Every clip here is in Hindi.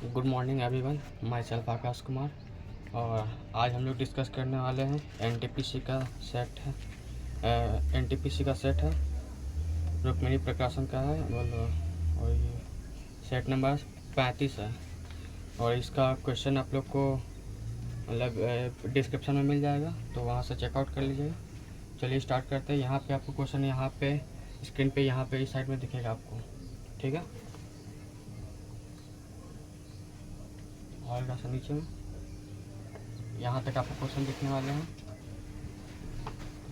Good morning everyone, myself Akash Kumar. और आज हम लोग डिस्कस करने वाले हैं एनटीपीसी का सेट है। रुक्मिणी प्रकाशन का है बोलो। और ये सेट नंबर 35 है और इसका क्वेश्चन आप लोग को मतलब डिस्क्रिप्शन में मिल जाएगा, तो वहाँ से चेकआउट कर लीजिएगा। चलिए स्टार्ट करते हैं। यहाँ पे आपको क्वेश्चन यहाँ पे स्क्रीन पे यहाँ पे इस साइड में दिखेगा आपको, ठीक है। और रास्ता नीचे में यहाँ तक आपको क्वेश्चन दिखने वाले हैं।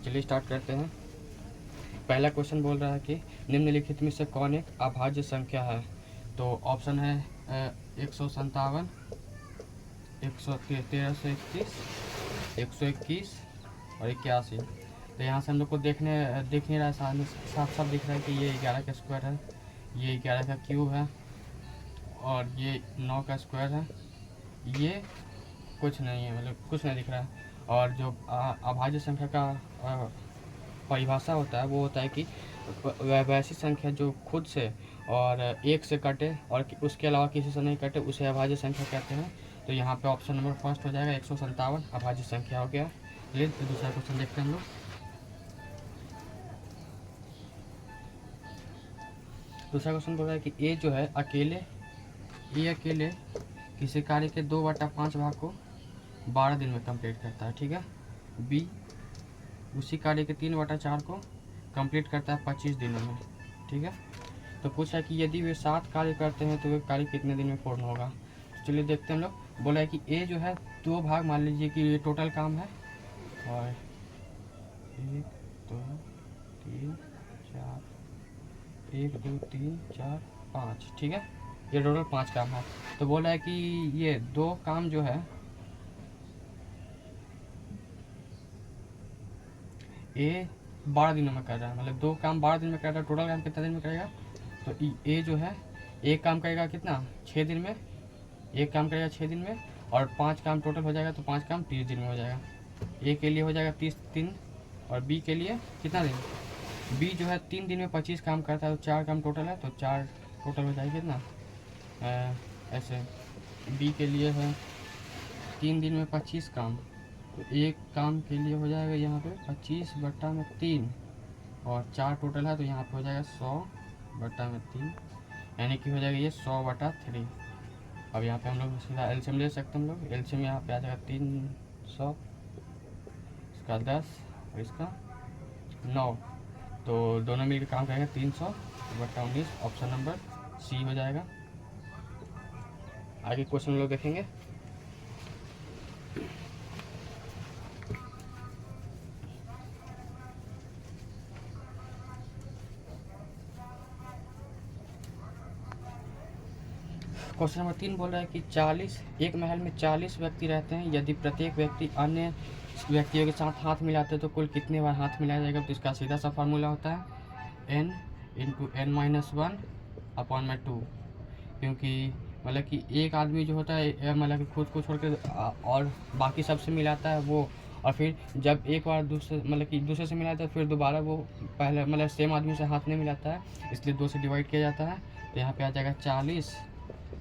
चलिए स्टार्ट करते हैं। पहला क्वेश्चन बोल रहा है कि निम्नलिखित में से कौन एक अभाज्य संख्या है। तो ऑप्शन है 157, 113 से 21, 121 और 81। तो यहाँ से हम लोग को दिख नहीं रहा है, साफ साफ दिख रहा है कि ये 11 का स्क्वायर है, ये 11 का क्यूब है और ये 9 का स्क्वायर है। ये कुछ नहीं है, मतलब कुछ नहीं दिख रहा है। और जो अभाज्य संख्या का परिभाषा होता है वो होता है कि वैसी संख्या जो खुद से और एक से कटे और उसके अलावा किसी से नहीं कटे उसे अभाज्य संख्या कहते हैं। तो यहाँ पे ऑप्शन नंबर फर्स्ट हो जाएगा 157 अभाज्य संख्या हो गया। चलिए दूसरा क्वेश्चन देखते हैं हम लोग। दूसरा क्वेश्चन बोल रहा है कि ए जो है अकेले किसी कार्य के 2/5 भाग को 12 दिन में कंप्लीट करता है, ठीक है। बी उसी कार्य के 3/4 को कंप्लीट करता है 25 दिनों में, ठीक है। तो पूछा है कि यदि वे 7 कार्य करते हैं तो वे कार्य कितने दिन में पूर्ण होगा। तो चलिए देखते हैं हम लोग। बोला है कि ए जो है 2 भाग, मान लीजिए कि ये टोटल काम है और 1 2 3 4 1 2 3 4 5, ठीक है। ये टोटल 5 काम है। तो बोला है कि ये 2 काम जो है ए 12 दिनों में कर रहा है, मतलब 2 काम 12 दिन में कर रहा है। टोटल काम कितना दिन में करेगा। तो ए जो है एक काम करेगा कितना 6 दिन में, एक काम करेगा 6 दिन में और 5 काम टोटल हो जाएगा। तो 5 काम 30 दिन में हो जाएगा। ए के लिए हो जाएगा 30 दिन और बी के लिए कितना दिन। बी जो है 3 दिन में 25 काम करता है, तो 4 काम टोटल है, तो 4 टोटल हो जाएगा कितना ऐसे। बी के लिए है 3 दिन में 25 काम, तो एक काम के लिए हो जाएगा यहाँ पे 25/3 और 4 टोटल है, तो यहाँ पे हो जाएगा 100/3, यानी कि हो जाएगा ये 100/3। अब यहाँ पे हम लोग सीधा एलसीएम ले सकते हैं। हम लोग एलसीएम यहाँ पे आ जाएगा 300, इसका 10 और इसका 9, तो दोनों मिलकर काम करेंगे 300/19। ऑप्शन नंबर सी हो जाएगा। आगे क्वेश्चन लोग देखेंगे। क्वेश्चन नंबर 3 बोल रहा है कि एक महल में 40 व्यक्ति रहते हैं। यदि प्रत्येक व्यक्ति अन्य व्यक्तियों के साथ हाथ मिलाते हैं तो कुल कितने बार हाथ मिलाया जाएगा। तो इसका सीधा सा फार्मूला होता है n × n-1/2, क्योंकि मतलब कि एक आदमी जो होता है मतलब कि खुद को छोड़ के और बाकी सबसे मिलाता है वो, और फिर जब एक बार दूसरे से मिलाता है फिर दोबारा वो पहले मतलब सेम आदमी से हाथ नहीं मिलाता है, इसलिए 2 से डिवाइड किया जाता है। तो यहाँ पे आ जाएगा 40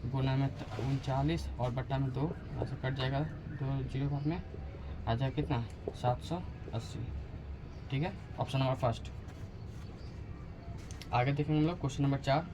गुना में 39 और बट्टा में 2, ऐसे कट जाएगा 2 जीरो बाद में आ जाएगा कितना 780, ठीक है। Option number first. आगे देखेंगे हम लोग क्वेश्चन नंबर 4।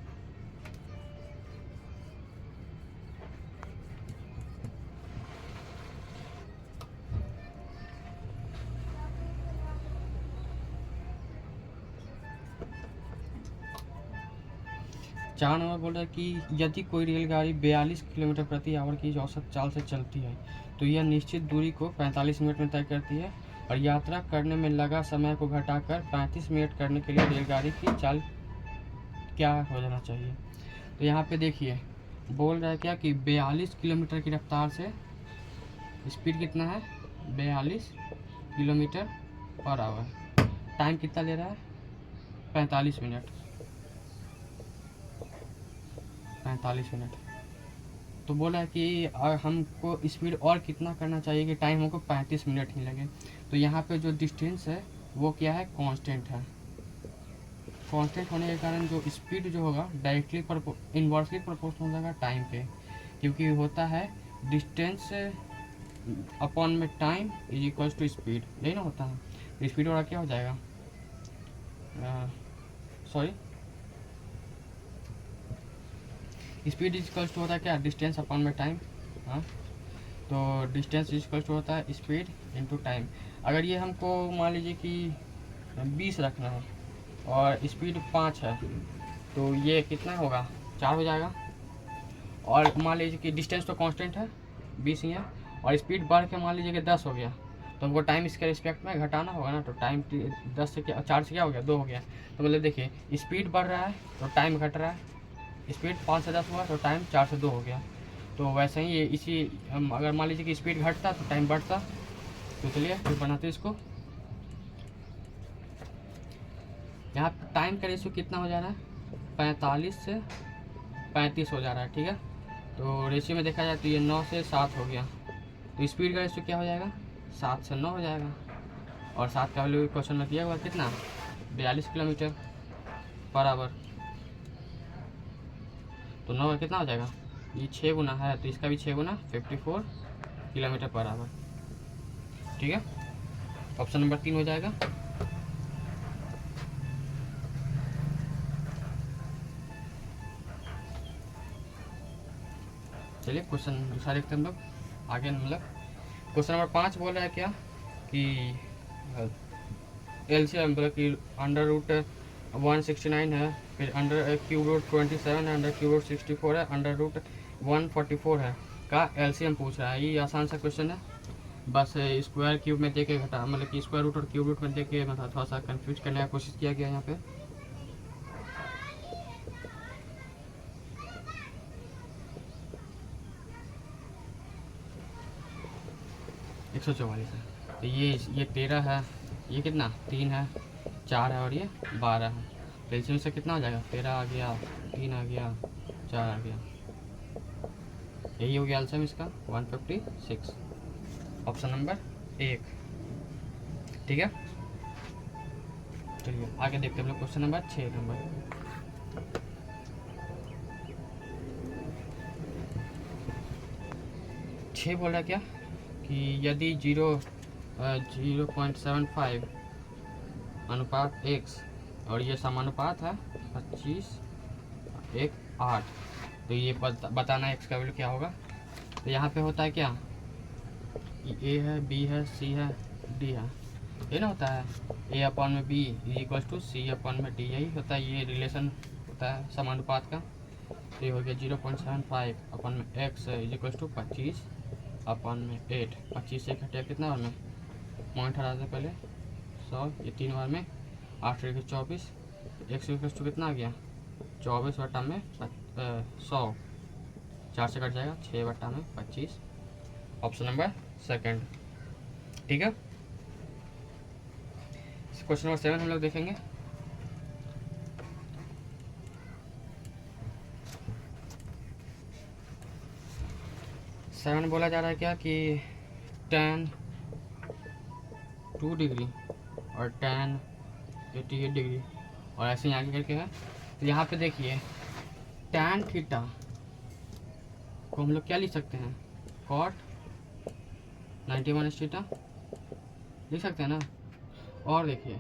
चार नंबर बोल रहा है कि यदि कोई रेलगाड़ी 42 किलोमीटर प्रति आवर की औसत चाल से चलती है तो यह निश्चित दूरी को 45 मिनट में तय करती है और यात्रा करने में लगा समय को घटाकर 35 मिनट करने के लिए रेलगाड़ी की चाल क्या हो जाना चाहिए। तो यहाँ पे देखिए बोल रहा है क्या कि 42 किलोमीटर की रफ्तार से स्पीड कितना है 42 किलोमीटर पर आवर, टाइम कितना ले रहा है 45 मिनट। तो बोला है कि हमको स्पीड और कितना करना चाहिए कि टाइम हमको 35 मिनट ही लगे। तो यहाँ पे जो डिस्टेंस है वो क्या है कांस्टेंट है। कांस्टेंट होने के कारण जो स्पीड जो होगा डायरेक्टली इन्वर्सली प्रोपोर्शनल हो जाएगा टाइम पे, क्योंकि होता है डिस्टेंस अपॉन में time is equals to speed, यही ना होता है। स्पीड वाला क्या हो जाएगा, sorry speed is equals to होता है क्या, डिस्टेंस अपॉन में टाइम। हाँ, तो डिस्टेंस इज इक्वल्स टू होता है स्पीड इनटू टाइम। अगर ये हमको मान लीजिए कि 20 रखना है और स्पीड 5 है, तो ये कितना होगा, 4 हो जाएगा। और मान लीजिए कि डिस्टेंस तो कांस्टेंट है 20 ही है, और स्पीड बढ़ के मान लीजिए कि 10 हो गया, तो हमको टाइम इसके रिस्पेक्ट में घटाना होगा ना। तो टाइम 10 से क्या, 4 से क्या हो गया, 2 हो गया। तो मतलब देखिए स्पीड बढ़ रहा है तो टाइम घट रहा है, स्पीड 5 से 10 हुआ तो टाइम 4 से 2 हो गया। तो वैसे ही ये इसी अगर मान लीजिए कि स्पीड घटता तो टाइम बढ़ता। तो चलिए फिर बनाते इसको। यहाँ टाइम का रेशियो कितना हो जा रहा है, 45 से 35 हो जा रहा है, ठीक है। तो रेशियो में देखा जाए तो ये 9 से 7 हो गया। तो स्पीड का रेशियो क्या हो जाएगा, 7 से 9 हो जाएगा। और 7 का वैल्यू क्वेश्चन में दिया हुआ कितना, 42 किलोमीटर पर आवर। तो 9 का कितना हो जाएगा, ये 6 गुना है तो इसका भी 6 गुना 54 किलोमीटर पर आवर, ठीक है। ऑप्शन नंबर 3 हो जाएगा। चलिए क्वेश्चन दूसरा देखते हैं हम लोग आगे। मतलब क्वेश्चन नंबर 5 बोल रहा है क्या कि एलसीएम मतलब कि अंडर रूट 169 है, फिर अंडर क्यूब रूट 27 है, अंडर क्यूब रूट 64 है, अंडर रूट 144 है का एलसीएम पूछ रहा है। ये आसान सा क्वेश्चन है, बस स्क्वायर क्यूब में देके घटा, मतलब कि स्क्वायर रूट और क्यूब रूट में देके मतलब थोड़ा सा कंफ्यूज करने का कोशिश किया गया यहाँ पे। एक 144 है, तो ये 13 है, ये कितना 3 है, 4 है और ये 12 है। तो इसमें से कितना हो जाएगा, 13 आ गया, 3 आ गया, 4 आ गया, यही हो गया एल्सियम इसका 156। ऑप्शन नंबर 1, ठीक है। चलिए आगे देखते हैं हम लोग क्वेश्चन नंबर 6 नंबर। बोल रहा है क्या कि यदि 0.75 अनुपात x और ये समानुपात है 25:8, तो ये बताना x का वैल्यू क्या होगा। तो यहाँ पे होता है क्या, a है, b है, c है, d है, ये ना होता है a अपॉन में b equal to c upon में d, यही होता है, ये रिलेशन होता है समानुपात का। तो ये हो गया 0.75 अपॉन में x इक्वल टू 25 अपॉन में 8। 25 से घटिया कितना बार में, पॉइंट हटा दें पहले 100, ये 3 बार में 8 × 24, x इक्वल टू कितना आ गया 24 बटा में 100, 4 से कट जाएगा 6 बटा में 25। ऑप्शन नंबर 2, ठीक है। क्वेश्चन नंबर 7 हम लोग देखेंगे। सेवन बोला जा रहा है क्या कि tan 2 डिग्री और tan 88 डिग्री और ऐसे ही आगे करके है। तो यहाँ पे देखिए tan थीटा को हम लोग क्या लिख सकते हैं, cot 91 थीटा लिख सकते हैं ना। और देखिए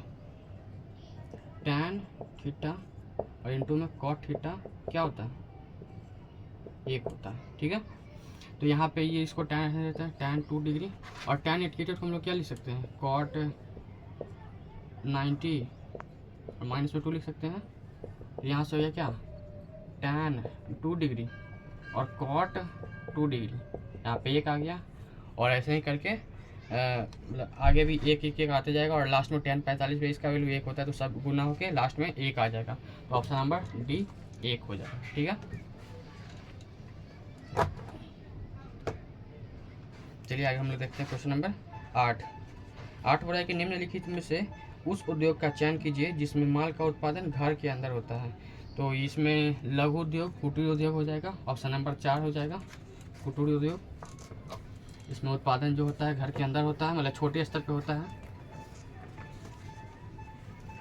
tan थीटा और इंटू में cot थीटा क्या होता है, 1 होता है, ठीक है। तो यहाँ पे ये इसको tan रहता है tan 2 डिग्री और tan 88 को हम लोग क्या लिख सकते हैं, cot 90 और माइनस में 2 लिख सकते हैं। तो यहाँ से हो गया क्या tan 2 डिग्री और cot 2 डिग्री, यहाँ पे 1 आ गया। और ऐसे ही करके आगे भी एक आते जाएगा और लास्ट में tan 45 पे इसका वैल्यू 1 होता है, तो सब गुना होके लास्ट में 1 आ जाएगा। तो ऑप्शन नंबर डी 1 हो जाएगा, ठीक है। चलिए आगे हम लोग देखते हैं क्वेश्चन नंबर 8 बोल रहा है कि निम्नलिखित में से उस उद्योग का चयन कीजिए जिसमें माल का उत्पादन घर के अंदर होता है। तो इसमें लघु उद्योग कुटीर उद्योग हो जाएगा, ऑप्शन नंबर 4 हो जाएगा कुटीर उद्योग। इसमें उत्पादन जो होता है घर के अंदर होता है, मतलब छोटे स्तर पे होता है।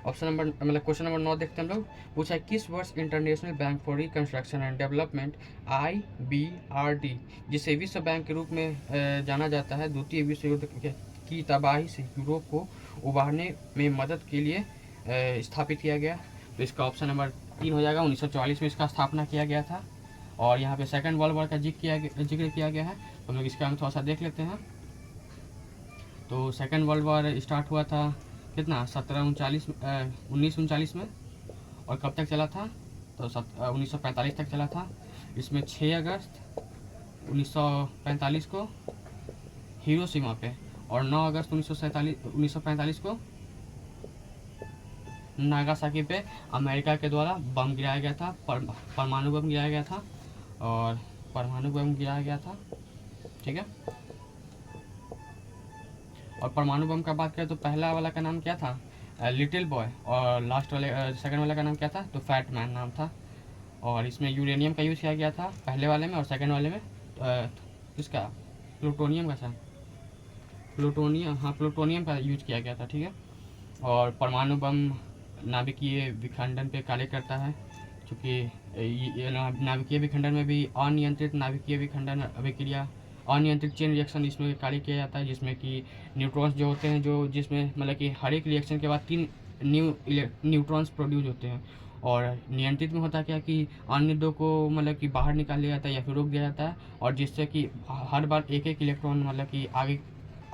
ऑप्शन नंबर मतलब क्वेश्चन नंबर 9 देखते हैं हम लोग। पूछा है किस वर्ष international bank for reconstruction and development IBRD, जिसे विश्व बैंक के रूप में जाना जाता है, द्वितीय विश्व युद्ध की तबाही से यूरोप को उबारने में मदद के लिए स्थापित किया गया? तो इसका ऑप्शन नंबर 3 हो जाएगा। 1944 में इसका स्थापना किया गया था। और यहाँ पे सेकंड वर्ल्ड वॉर का जिक्र किया गया है, तो हम लोग इसका हम थोड़ा सा देख लेते हैं। तो सेकंड वर्ल्ड वॉर स्टार्ट हुआ था कितना 1939 में, और कब तक चला था? तो 1945 तक चला था। इसमें 6 अगस्त 1945 को हिरोशिमा पे, और 9 अगस्त 1945 को नागासाकी पे अमेरिका के द्वारा बम गिराया गया था, परमाणु बम गिराया गया था, और परमाणु बम गिराया गया था। ठीक है, और परमाणु बम का बात करें तो पहला वाला का नाम क्या था? लिटिल बॉय, और लास्ट वाले सेकंड वाला का नाम क्या था? तो फैट मैन नाम था। और इसमें यूरेनियम का यूज़ किया गया था पहले वाले में, और सेकंड वाले में किसका? प्लूटोनियम का था, प्लूटोनियम का यूज किया गया था। ठीक है, और परमाणु बम नाभिकीय विखंडन पे कार्य करता है, क्योंकि ये नाभिकीय विखंडन में भी अनियंत्रित नाभिकीय विखंडन अभिक्रिया, अनियंत्रित चेन रिएक्शन इसमें कार्य किया जाता है, जिसमें कि न्यूट्रॉन्स जो होते हैं, जो जिसमें मतलब कि हर एक रिएक्शन के बाद 3 न्यूट्रॉन्स प्रोड्यूस होते हैं। और नियंत्रित में होता क्या कि अन्य 2 को मतलब कि बाहर निकाल लिया जाता है या फिर रोक दिया जाता है, और जिससे कि हर बार एक इलेक्ट्रॉन मतलब कि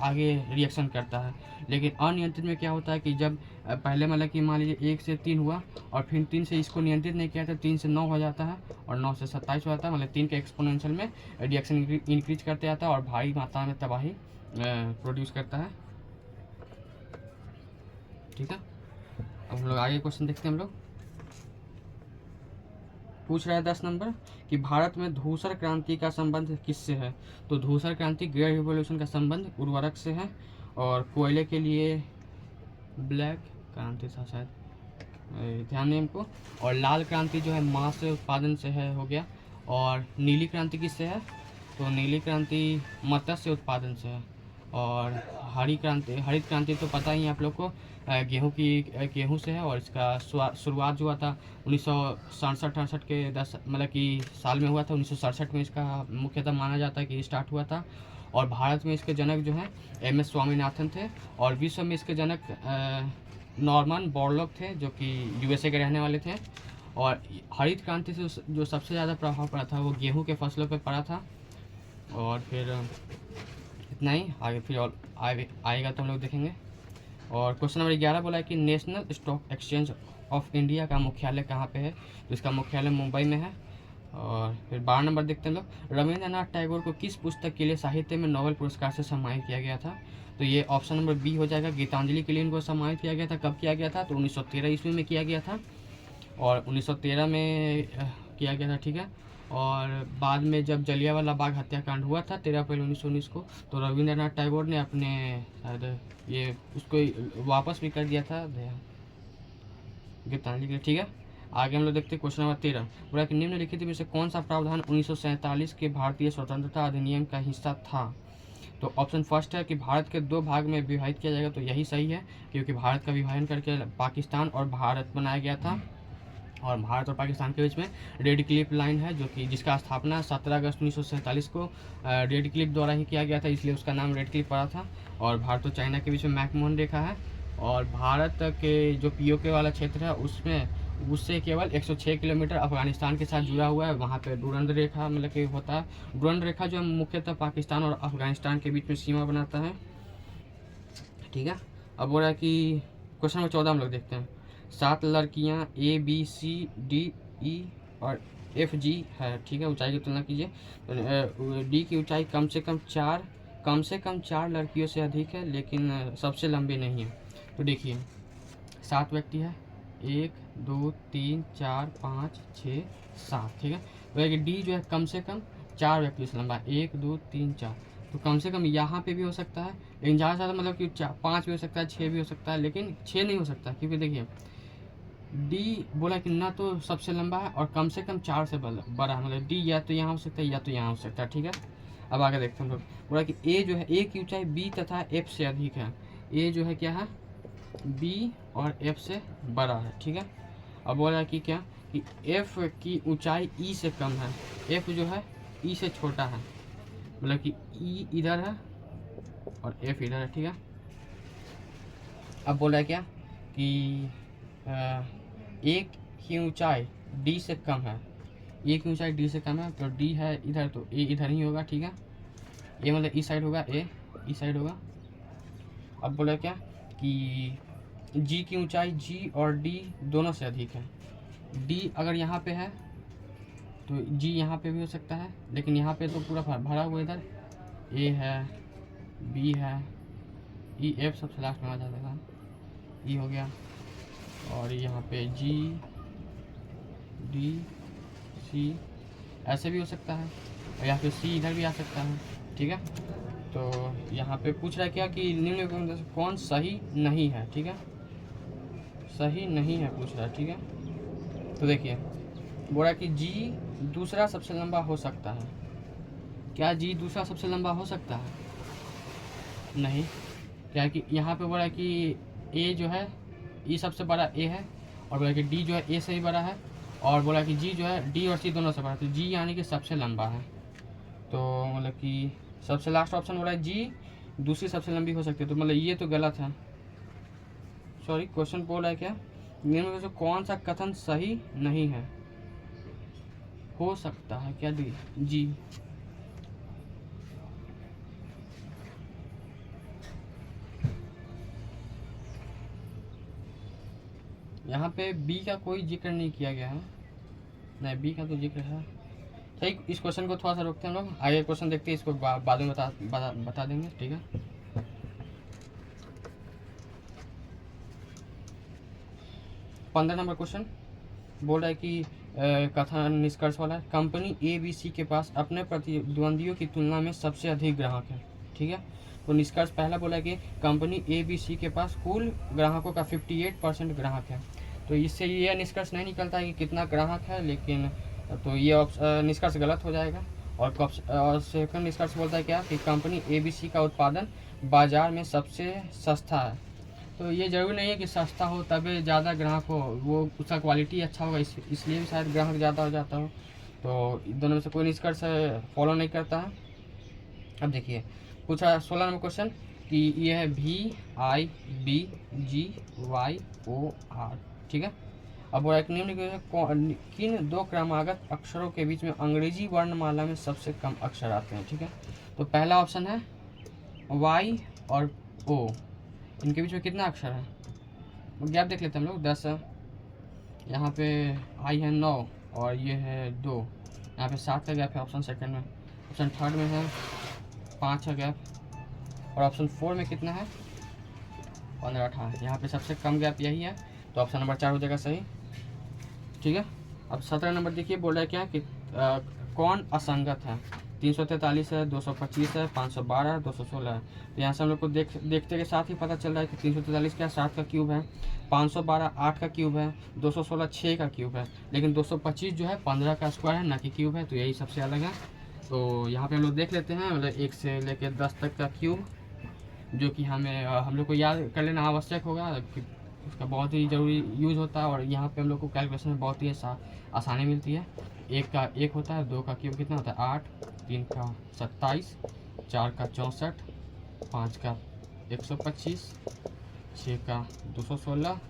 आगे रिएक्शन करता है। लेकिन अनियंत्रित में क्या होता है कि जब पहले मतलब कि मान लीजिए 1 से 3 हुआ, और फिर 3 से इसको नियंत्रित नहीं किया तो 3 से 9 हो जाता है, और 9 से 27 हो जाता है। मतलब 3 के एक्सपोनेंशियल में रिएक्शन इंक्रीज करते जाता है और भारी मात्रा में तबाही प्रोड्यूस करता है। ठीक है, अब हम लोग आगे क्वेश्चन देखते हैं। हम लोग पूछ रहा है 10 नंबर कि भारत में धूसर क्रांति का संबंध किससे है? तो धूसर क्रांति ग्रेट रिवॉल्यूशन का संबंध उर्वरक से है, और कोयले के लिए ब्लैक क्रांति था शायद, ध्यान दें हमको। और लाल क्रांति जो है मांस से उत्पादन से है, हो गया। और नीली क्रांति किससे है? तो नीली क्रांति मत्स्य उत्पादन से है। और हरित क्रांति तो पता ही है आप लोग को, गेहूं से है। और इसका शुरुआत जो हुआ था 1967-68 के 10 मतलब कि साल में हुआ था। 1967 में इसका मुख्यतः माना जाता है कि स्टार्ट हुआ था। और भारत में इसके जनक जो हैं MS स्वामीनाथन थे, और विश्व में इसके जनक नॉर्मन बोरलॉग थे, जो कि USA के रहने वाले थे। और हरित क्रांति से जो सबसे ज़्यादा प्रभाव पड़ा था वो गेहूं के फसलों पर पड़ा था। और फिर इतना ही, आगे फिर और आएगा तो हम लोग देखेंगे। और क्वेश्चन नंबर 11 बोला है कि national stock exchange of India का मुख्यालय कहाँ पे है? तो इसका मुख्यालय मुंबई में है। और फिर 12 नंबर देखते हैं लोग, रविंद्रनाथ टैगोर को किस पुस्तक के लिए साहित्य में नोबेल पुरस्कार से सम्मानित किया गया था? तो ये ऑप्शन नंबर B हो जाएगा। गीतांजलि के लिए इनको सम्मानित किया गया था। कब किया गया था? तो 1913 ईस्वी में किया गया था, और 1913 में किया गया था। ठीक है, और बाद में जब जलियांवाला बाग हत्याकांड हुआ था 13 अप्रैल 1919 को, तो रविंद्रनाथ टैगोर ने अपने शायद ये उसको वापस भी कर दिया था गीतांजलि के लिए। ठीक है, आगे हम लोग देखते हैं क्वेश्चन नंबर 13। बोला कि निम्नलिखित में से कौन सा प्रावधान 1947 के भारतीय स्वतंत्रता अधिनियम का हिस्सा था? तो ऑप्शन फर्स्ट है कि भारत के 2 भाग में विभाजित किया जाएगा। तो यही सही है, क्योंकि भारत का विभाजन करके पाकिस्तान और भारत बनाया गया था, और भारत और पाकिस्तान के बीच में रेड क्लिफ लाइन है, जो कि जिसका स्थापना 17 अगस्त 1947 को रेड क्लिफ द्वारा ही किया गया था, इसलिए उसका नाम रेड क्लिफ पड़ा था। और भारत और चाइना के बीच में मैकमोहन रेखा है, और भारत के जो POK वाला क्षेत्र है उससे केवल 106 किलोमीटर अफगानिस्तान के साथ जुड़ा हुआ है। वहाँ पे डुरंड रेखा मतलब कि होता है। डुरंड रेखा जो मुख्यतः पाकिस्तान और अफगानिस्तान के बीच में सीमा बनाता है। ठीक है, अब बोल रहा है कि क्वेश्चन नंबर 14 हम लोग देखते हैं। 7 लड़कियाँ ABCDE और FG है। ठीक है, ऊंचाई की तुलना कीजिए। तो D की ऊंचाई कम से कम 4 लड़कियों से अधिक है, लेकिन सबसे लंबी नहीं है। तो देखिए 7 व्यक्ति है, 1 2 3 4 5 6 7। ठीक है, तो D जो है कम से कम 4 व्यक्ति से लंबा है, 1 2 3 4। तो कम से कम यहाँ पे भी हो सकता है, लेकिन ज़्यादा से ज़्यादा मतलब कि 5 भी हो सकता है, 6 भी हो सकता है, लेकिन 6 नहीं हो सकता, क्योंकि देखिए D बोला कि ना तो सबसे लंबा है और कम से कम 4 से बड़ा है। मतलब D या तो यहाँ हो सकता है या तो यहाँ हो सकता है। ठीक है, अब आगे देखते हैं हम लोग। बोला कि A जो है A की ऊंचाई B तथा F से अधिक है। A जो है क्या है? बी और एफ से बड़ा है, ठीक है। अब बोल रहा है कि क्या कि एफ की ऊंचाई ई से कम है, एफ जो है ई से छोटा है, मतलब कि ई इधर है और एफ इधर है, ठीक है। अब बोल रहा है क्या कि एक की ऊंचाई डी से कम है, ए की ऊंचाई डी से कम है, तो डी है इधर तो ए इधर ही होगा, ठीक है। ए मतलब इस साइड होगा, ए इस साइड होगा। अब बोला क्या कि जी की ऊंचाई जी और डी दोनों से अधिक है, डी अगर यहाँ पे है तो जी यहाँ पे भी हो सकता है, लेकिन यहाँ पे तो पूरा भरा हुआ, इधर ए है, बी है, ई एफ सबसे लास्ट में आ जाएगा, ई हो गया, और यहाँ पे जी डी सी ऐसे भी हो सकता है, और यहाँ पे सी इधर भी आ सकता है, ठीक है। तो यहाँ पे पूछ रहा है क्या कि निम्न में से कौन सही नहीं है, ठीक है, सही नहीं है पूछ रहा है, ठीक है। तो देखिए बोल रहा है कि जी दूसरा सबसे लंबा हो सकता है, क्या जी दूसरा सबसे लंबा हो सकता है? नहीं, क्या कि यहाँ पे बोल रहा है कि ए जो है ई सबसे बड़ा ए है, और बोला कि डी जो है ए से ही बड़ा है, और बोला कि जी जो है डी और सी दोनों से बड़ा है, तो जी यानी कि सबसे लंबा है। तो मतलब कि सबसे लास्ट ऑप्शन बोला है जी दूसरी सबसे लंबी हो सकती है, तो मतलब ये तो गलत है। सॉरी, क्वेश्चन बोल रहा है क्या निम्न में से कौन सा कथन सही नहीं है? हो सकता है क्या डी जी? यहाँ पे बी का कोई जिक्र नहीं किया गया है, नहीं बी का तो जिक्र है। सही, इस क्वेश्चन को थोड़ा सा रोकते हैं हम लोग, आगे क्वेश्चन देखते हैं, इसको बाद में बता देंगे, ठीक है। 15 नंबर क्वेश्चन बोल रहा है कि कथन निष्कर्ष वाला है, कंपनी ए बी सी के पास अपने प्रतिद्वंदियों की तुलना में सबसे अधिक ग्राहक है, ठीक है। तो निष्कर्ष पहला बोला है कि कंपनी ए बी सी के पास कुल ग्राहकों का 58% ग्राहक है। तो इससे ये निष्कर्ष नहीं निकलता है कि कितना ग्राहक है, लेकिन तो ये निष्कर्ष गलत हो जाएगा। और सेकंड निष्कर्ष बोलता है क्या कि कंपनी ए बी सी का उत्पादन बाजार में सबसे सस्ता है। तो ये ज़रूरी नहीं है कि सस्ता हो तभी ज़्यादा ग्राहक हो, वो उसका क्वालिटी अच्छा होगा इसलिए भी शायद ग्राहक ज़्यादा हो जाता हो। तो दोनों में से कोई निष्कर्ष फॉलो नहीं करता है। अब देखिए पूछा 16 नंबर क्वेश्चन कि ये है VIBGYOR, ठीक है। अब वो एक निम्न किन दो क्रमागत अक्षरों के बीच में अंग्रेजी वर्णमाला में सबसे कम अक्षर आते हैं, ठीक है। तो पहला ऑप्शन है Y और O, इनके बीच में कितना अक्षर है? गैप देख लेते हैं हम लोग, 10 है, यहाँ पे आई है 9 और ये है 2, यहाँ पे 7 का गैप है ऑप्शन सेकंड में, ऑप्शन थर्ड में है 5 का गैप, और ऑप्शन 4 में कितना है 15 18, यहाँ पे सबसे कम गैप यही है, तो ऑप्शन नंबर 4 हो जाएगा सही, ठीक है। अब 17 नंबर देखिए बोल रहा है क्या कि कौन असंगत है? 343 है, 225 है, 512 है, 216 है। तो यहाँ से हम लोग को देखते के साथ ही पता चल रहा है कि 343 क्या 7 का क्यूब है, 512 8 का क्यूब है, 216 6 का क्यूब है, लेकिन 225 जो है 15 का स्क्वायर है, ना कि क्यूब है, तो यही सबसे अलग है। तो यहाँ पे हम लोग देख लेते हैं, मतलब 1 से लेकर 10 तक का क्यूब, जो कि हम लोग को याद कर लेना आवश्यक होगा, उसका बहुत ही ज़रूरी यूज़ होता है, और यहाँ पे हम लोग को कैलकुलेशन में बहुत ही आसानी मिलती है। 1 का 1 होता है, 2 का क्यूब कितना होता है 8, 3 का 27, 4 का 64, 5 का 125, 6 का 216,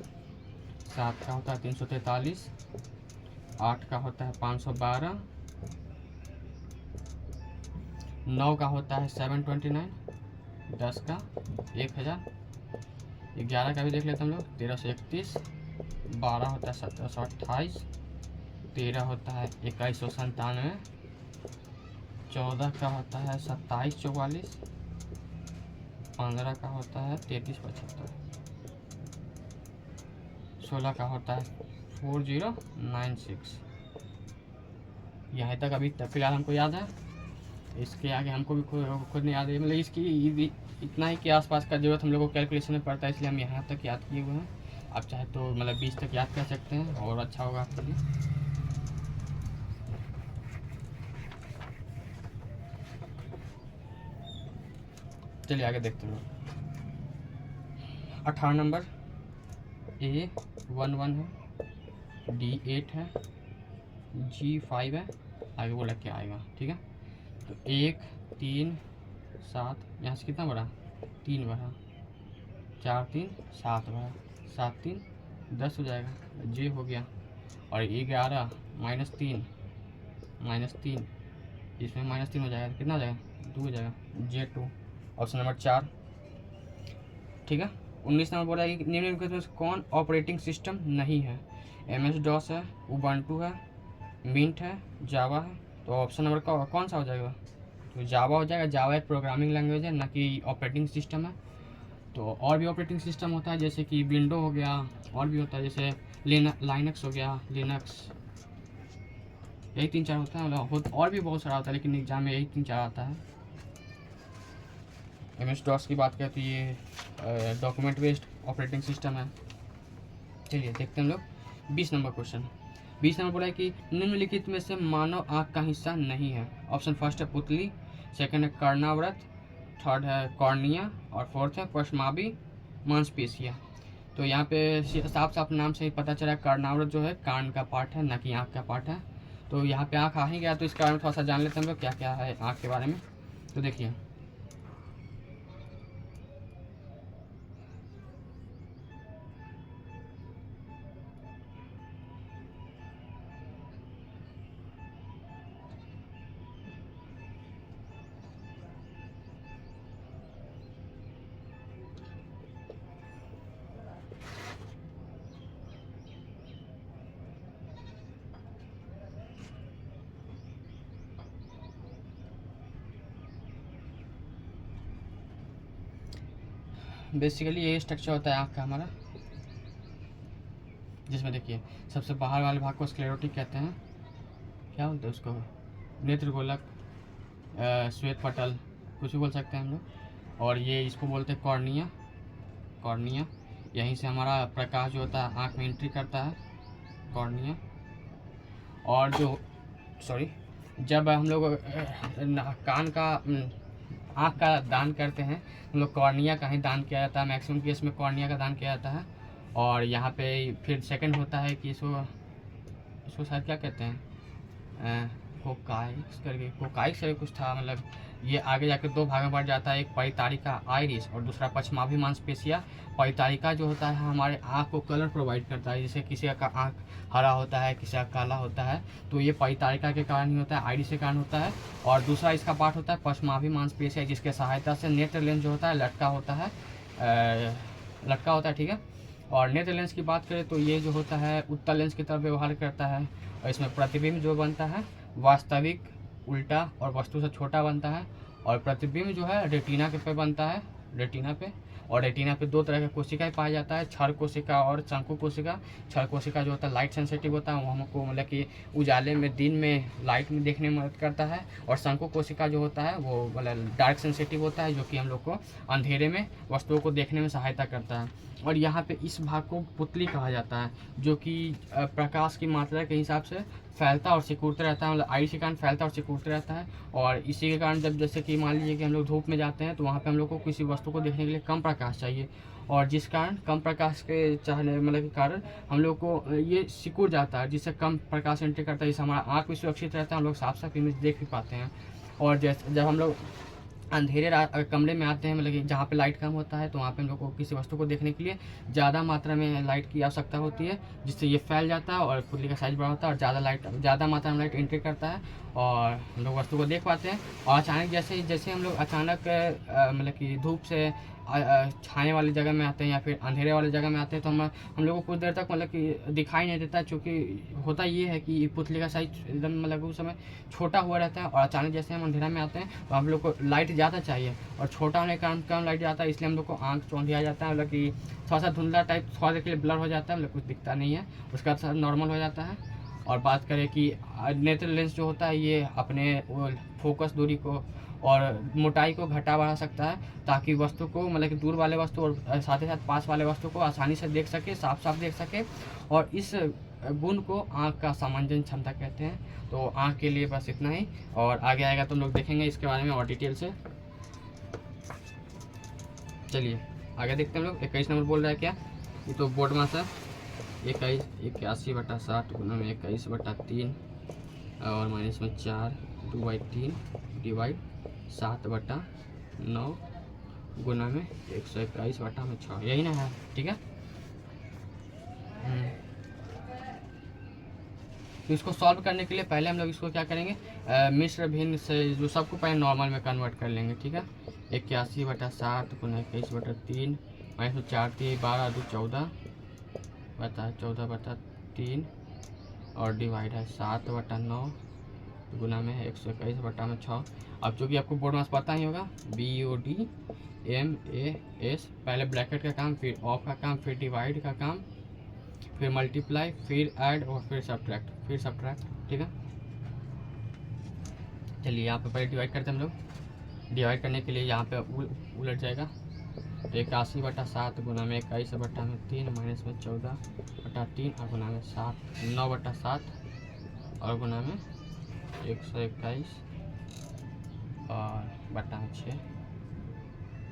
7 का होता है 343, 8 का होता है 512, 9 का होता है 729, 10 का 1000, 11 का भी देख लेते हैं हम लोग 1331, 12 होता है 1728, 13 होता है 2197, 14 का होता है 2744, 15 का होता है 3375, 16 का होता है 4096। यहाँ तक अभी फिलहाल हमको याद है, इसके आगे हमको भी खुद नहीं याद है, मतलब इसकी इतना ही के आसपास का जरूरत हम लोग को कैलकुलेशन में पड़ता है, इसलिए हम यहाँ तक याद किए हुए हैं। आप चाहे तो मतलब 20 तक याद कर सकते हैं और अच्छा होगा आपके लिए। चलिए आगे देखते हैं। 18 नंबर A11 है, D8 है, G5 है, आगे बोला क्या आएगा, ठीक है। तो 1 3 7, यहाँ से कितना बढ़ा, 3 बढ़ा, 4 3 7 बढ़ा, 7 3 10 हो जाएगा, J हो गया। और 11 -3 इसमें -3 हो जाएगा, कितना हो जाएगा, 2 हो जाएगा, J2 ऑप्शन नंबर 4, ठीक है। 19 नंबर बोला है कि निम्नलिखित में से कौन ऑपरेटिंग सिस्टम नहीं है। MS-DOS है, उबंटू है, मिंट है, जावा है। तो ऑप्शन नंबर का कौन सा हो जाएगा, तो जावा हो जाएगा। जावा एक प्रोग्रामिंग लैंग्वेज है, ना कि ऑपरेटिंग सिस्टम है। तो और भी ऑपरेटिंग सिस्टम होता है, जैसे कि विंडो हो गया, और भी होता है जैसे लाइनक्स हो गया, लिनक्स, यही 3-4 होता है। मतलब और भी बहुत सारा होता है, लेकिन एग्जाम में यही 3-4 आता है। MS-DOS की बात करें तो ये डॉक्यूमेंट बेस्ड ऑपरेटिंग सिस्टम है। चलिए देखते हैं हम लोग 20 नंबर क्वेश्चन। 20 नंबर बोला है कि निम्नलिखित में से मानव आँख का हिस्सा नहीं है। ऑप्शन फर्स्ट है पुतली, सेकंड है कर्णावृत, थर्ड है कॉर्निया और फोर्थ है पश्मावी मांसपेशियाँ। तो यहाँ पे साफ साफ नाम से ही पता चला कर्णावृत जो है कान का पार्ट है, ना कि आँख का पार्ट है। तो यहाँ पे आँख आ ही गया, तो इसके बारे में थोड़ा सा जान लेते हैं हम लोग क्या क्या है आँख के बारे में। तो देखिए बेसिकली ये स्ट्रक्चर होता है आँख का हमारा, जिसमें देखिए सबसे बाहर वाले भाग को स्क्लेरोटिक कहते हैं, क्या बोलते हैं उसको, नेत्रगोलक, श्वेत पटल, कुछ भी बोल सकते हैं हम लोग। और ये इसको बोलते हैं कॉर्निया, कॉर्निया यहीं से हमारा प्रकाश जो होता है आँख में एंट्री करता है, कॉर्निया। और जो जब हम लोग कान का आँख का दान करते हैं, हम लोग कॉर्निया का ही दान किया जाता है, मैक्सिमम केस में कॉर्निया का दान किया जाता है। और यहाँ पे फिर सेकंड होता है कि इसको शायद क्या कहते हैं, कोकाइक्स करके कुछ था, मतलब ये आगे जाकर 2 भाग में बढ़ जाता है, एक परितारिका आइरिस और दूसरा पश्मावी मांसपेशिया। परितारिका जो होता है हमारे आँख को कलर प्रोवाइड करता है, जैसे किसी का आँख हरा होता है, किसी का काला होता है, तो ये परितारिका के कारण ही होता है, आइरिस के कारण होता है। और दूसरा इसका पार्ट होता है पश्मावी मांसपेशिया, जिसके सहायता से नेत्र लेंस जो होता है लटका होता है, ठीक है। और नेत्र लेंस की बात करें तो ये जो होता है उत्तल लेंस की तरफ व्यवहार करता है, और इसमें प्रतिबिंब जो बनता है वास्तविक, उल्टा और वस्तु से छोटा बनता है। और प्रतिबिंब जो है रेटिना के पे बनता है, रेटिना पे। और रेटिना पे 2 तरह का कोशिकाएं पाया जाता है, क्षर कोशिका और शंकु कोशिका। क्षर कोशिका जो होता है लाइट सेंसिटिव होता है, वो हमको मतलब कि उजाले में, दिन में लाइट में देखने में मदद करता है। और शंकु कोशिका जो होता है वो मतलब डार्क सेंसिटिव होता है, जो कि हम लोग को अंधेरे में वस्तुओं को देखने में सहायता करता है। और यहाँ पे इस भाग को पुतली कहा जाता है, जो कि प्रकाश की मात्रा के हिसाब से फैलता और सिकुड़ता रहता है, मतलब आई के कारण फैलता और सिकुड़ता रहता है। और इसी के कारण जब जैसे कि मान लीजिए कि हम लोग धूप में जाते हैं, तो वहाँ पे हम लोग को किसी वस्तु को देखने के लिए कम प्रकाश चाहिए, और जिस कारण कम प्रकाश के चाहने मतलब के कारण हम लोग को ये सिकुड़ जाता है, जिससे कम प्रकाश एंट्री करता है, जिससे हमारा आँख भी सुरक्षित रहता है, हम लोग साफ साफ इमेज देख भी पाते हैं। और जैसे जब हम लोग अंधेरे कमरे में आते हैं, मतलब कि जहाँ पे लाइट कम होता है, तो वहाँ पे हम लोग को किसी वस्तु को देखने के लिए ज़्यादा मात्रा में लाइट की आवश्यकता होती है, जिससे ये फैल जाता है और पुतली का साइज बड़ा होता है, और ज़्यादा मात्रा में लाइट एंट्री करता है, और हम लोग वस्तु को देख पाते हैं। और अचानक जैसे हम लोग अचानक मतलब कि धूप से छाने वाली जगह में आते हैं या फिर अंधेरे वाली जगह में आते हैं, तो हम लोग को कुछ देर तक मतलब कि दिखाई नहीं देता, क्योंकि होता ये है कि पुतली का साइज एकदम मतलब उस समय छोटा हुआ रहता है। और अचानक जैसे हम अंधेरा में आते हैं, तो हम लोग को लाइट ज़्यादा चाहिए, और छोटा होने के कारण कम लाइट जाता है, इसलिए हम लोग को आँख चौंधिया जाता है, मतलब कि थोड़ा सा धुंधला टाइप, थोड़ा देर के लिए ब्लर हो जाता है, मतलब कुछ दिखता नहीं है, उसका बाद नॉर्मल हो जाता है। और बात करें कि नेत्र लेंस जो होता है, ये अपने फोकस दूरी को और मोटाई को घटा बढ़ा सकता है, ताकि वस्तु को मतलब कि दूर वाले वस्तु और साथ ही साथ पास वाले वस्तु को आसानी से देख सके, साफ साफ देख सके। और इस गुण को आँख का सामंजस्य क्षमता कहते हैं। तो आँख के लिए बस इतना ही, और आगे आएगा तो हम लोग देखेंगे इसके बारे में और डिटेल से। चलिए आगे देखते हैं हम लोग। 21 नंबर बोल रहा है क्या, ये तो बोर्ड मास है 81/60 गुना में 21/3 और माइनस में 4 2/3 डिवाइड 7/9 गुना में 121/6, यही ना है, ठीक है। तो इसको सॉल्व करने के लिए पहले हम लोग इसको क्या करेंगे, मिश्र भिन्न से जो सबको पहले नॉर्मल में कन्वर्ट कर लेंगे, ठीक है। 81/60 गुना 21/3 माइनस में 4 3 12 2 14 बता 14/3 और डिवाइड है 7/9 गुना में 121/6। अब चूँकि आपको बोर्ड मास पता ही होगा, BODMAS, पहले ब्रैकेट का काम, फिर ऑफ का काम, फिर डिवाइड का काम, फिर मल्टीप्लाई, फिर ऐड और फिर सब्ट्रैक्ट, ठीक है। चलिए यहाँ पे पहले डिवाइड करते हैं हम लोग। डिवाइड करने के लिए यहाँ पे उलट जाएगा, 81/7 गुना में 21/3 माइनस में 14/3 और गुना में 9/7 और गुना में 121 और बटा 6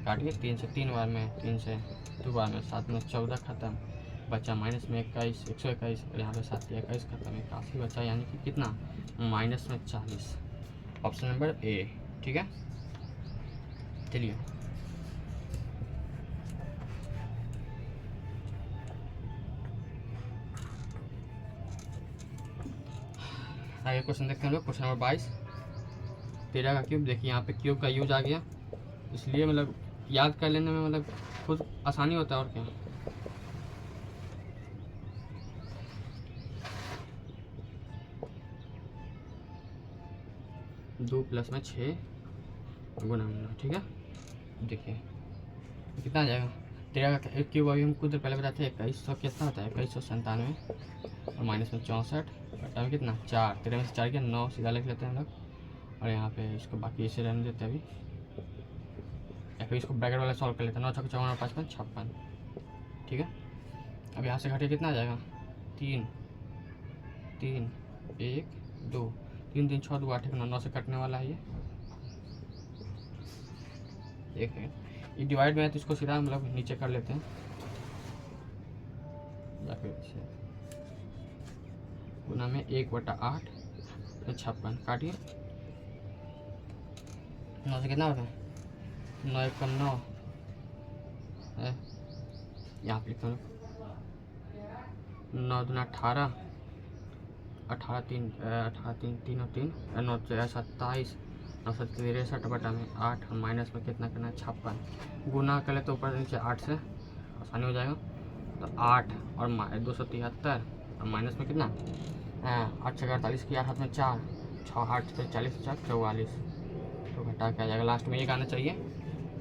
काटिए 3 से 3 बार में, 3 से 2 बार में, 7 में 14 खत्म, बचा माइनस में 121 और यहाँ पे 7 21 खत्म, 81 बचा, यानी कि कितना, माइनस में 40। ऑप्शन नंबर ए, ठीक है। चलिए आगे क्वेश्चन देखते हैं हम लोग। क्वेश्चन नंबर 22, 13 का क्यूब। देखिए यहाँ पे क्यूब का यूज आ गया, इसलिए मतलब याद कर लेने में मतलब खुद आसानी होता है, और क्या। दो प्लस में 6 गुना में 9, ठीक है। देखिए कितना आ जाएगा, 13 का क्यूब अभी हम खुद पहले बताते हैं 2100 कितना होता है, 2197 और माइनस में 64 बटा में कितना 4, 13 में से 4 किया 9, सीधा लिख लेते हैं हम लोग। और यहाँ पे इसको बाकी ऐसे रहने देते हैं अभी, या फिर इसको ब्रैकेट वाला सॉल्व कर लेते हैं, 9 54 और 5 56, ठीक है। अब यहाँ से घटे कितना आ जाएगा, 3 3 1 2 3 3 6 2 8 1 9 से कटने वाला है ये, एक है ये डिवाइड में है तो इसको सीधा मतलब नीचे कर लेते हैं, या फिर गुना में 1/8 56 काटिए, 9 से कितना होता है, 9 1 9 है, यहाँ पे लिखो 9 दूना 18 18 3 3 और 3 9 27 9 7 63 बटा में 8 माइनस में कितना करना है 56, गुना कर ले तो ऊपर नीचे 8 से आसानी हो जाएगा, तो 8 और 273 और माइनस में कितना 8 6 48 किया, हाथ में 4 6 8 से 40 44, तो घटा के आ जाएगा, लास्ट में एक आना चाहिए,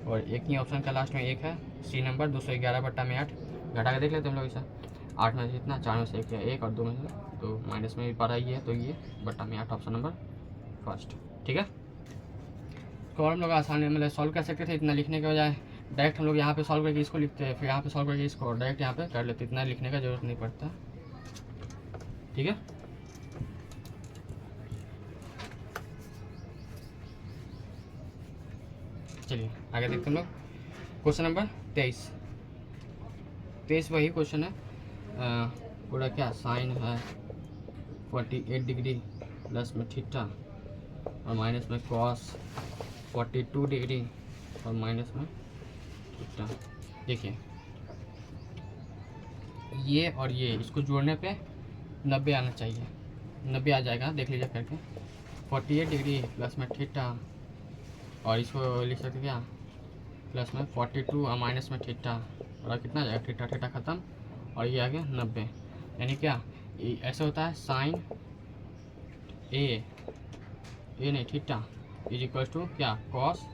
और एक ही ऑप्शन का लास्ट में एक है, सी नंबर 211 बटा में 8, घटा के देख लेते हैं हम लोग इसे, 8 में से कितना 4 में से 1 या 1 और 2 में से तो माइनस में भी पड़ा ही है, तो ये बटा में 8 ऑप्शन नंबर फर्स्ट, ठीक है। तो और हम लोग आसानी मतलब सॉल्व कर सकते थे, इतना लिखने के बजाय डायरेक्ट हम लोग यहाँ पे सॉल्व करके इसको लिखते हैं, फिर यहाँ पे सॉल्व करके इसको डायरेक्ट यहाँ पे कर लेते, इतना लिखने का जरूरत नहीं पड़ता, ठीक है। चलिए आगे देखते हम लोग। क्वेश्चन नंबर 23 वही क्वेश्चन है, पूरा क्या साइन है 48 डिग्री प्लस में थीटा और माइनस में कॉस 42 डिग्री और माइनस में थीटा। देखिए ये और ये इसको जोड़ने पे 90 आना चाहिए, 90 आ जाएगा, देख लीजिए करके 48 डिग्री प्लस में थीटा और इसको लिख सकते क्या प्लस में 42 और माइनस में थीटा, और कितना आ जाएगा थीटा थीटा ख़त्म और ये आ गया 90, यानी क्या ऐसे होता है साइन ए नहीं थीटा इज इक्वल टू क्या कॉस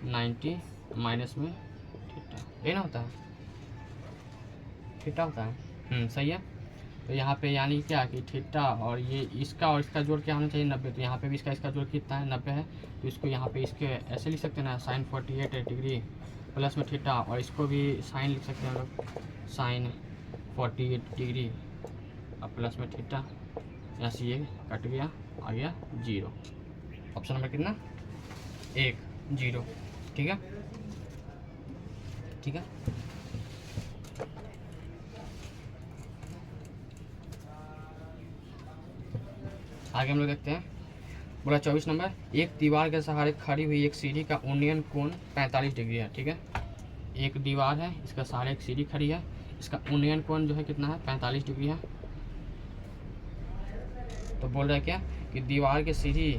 90 माइनस में थीटा, ये ना होता है थीटा होता है, सही है। तो यहाँ पे यानी क्या कि थीटा और ये इसका और इसका जोड़ क्या होना चाहिए 90, तो यहाँ पे भी इसका जोड़ कितना है 90 है, तो इसको यहाँ पे इसके ऐसे लिख सकते हैं ना साइन 48 डिग्री प्लस में थीटा, और इसको भी साइन लिख सकते हैं हम लोग साइन 48 डिग्री और प्लस में थीटा, यहाँ से ये कट गया आ गया 0, ऑप्शन नंबर कितना 1 0, ठीक है ठीक है। आगे हम लोग देखते हैं। बोला 24 नंबर, एक दीवार के सहारे खड़ी हुई एक सीढ़ी का उन्नयन कोण 45 डिग्री है। ठीक है, एक दीवार है, इसका सहारे एक सीढ़ी खड़ी है, इसका उन्नयन कोण जो है कितना है, 45 डिग्री है। तो बोल रहा है क्या कि दीवार के सीढ़ी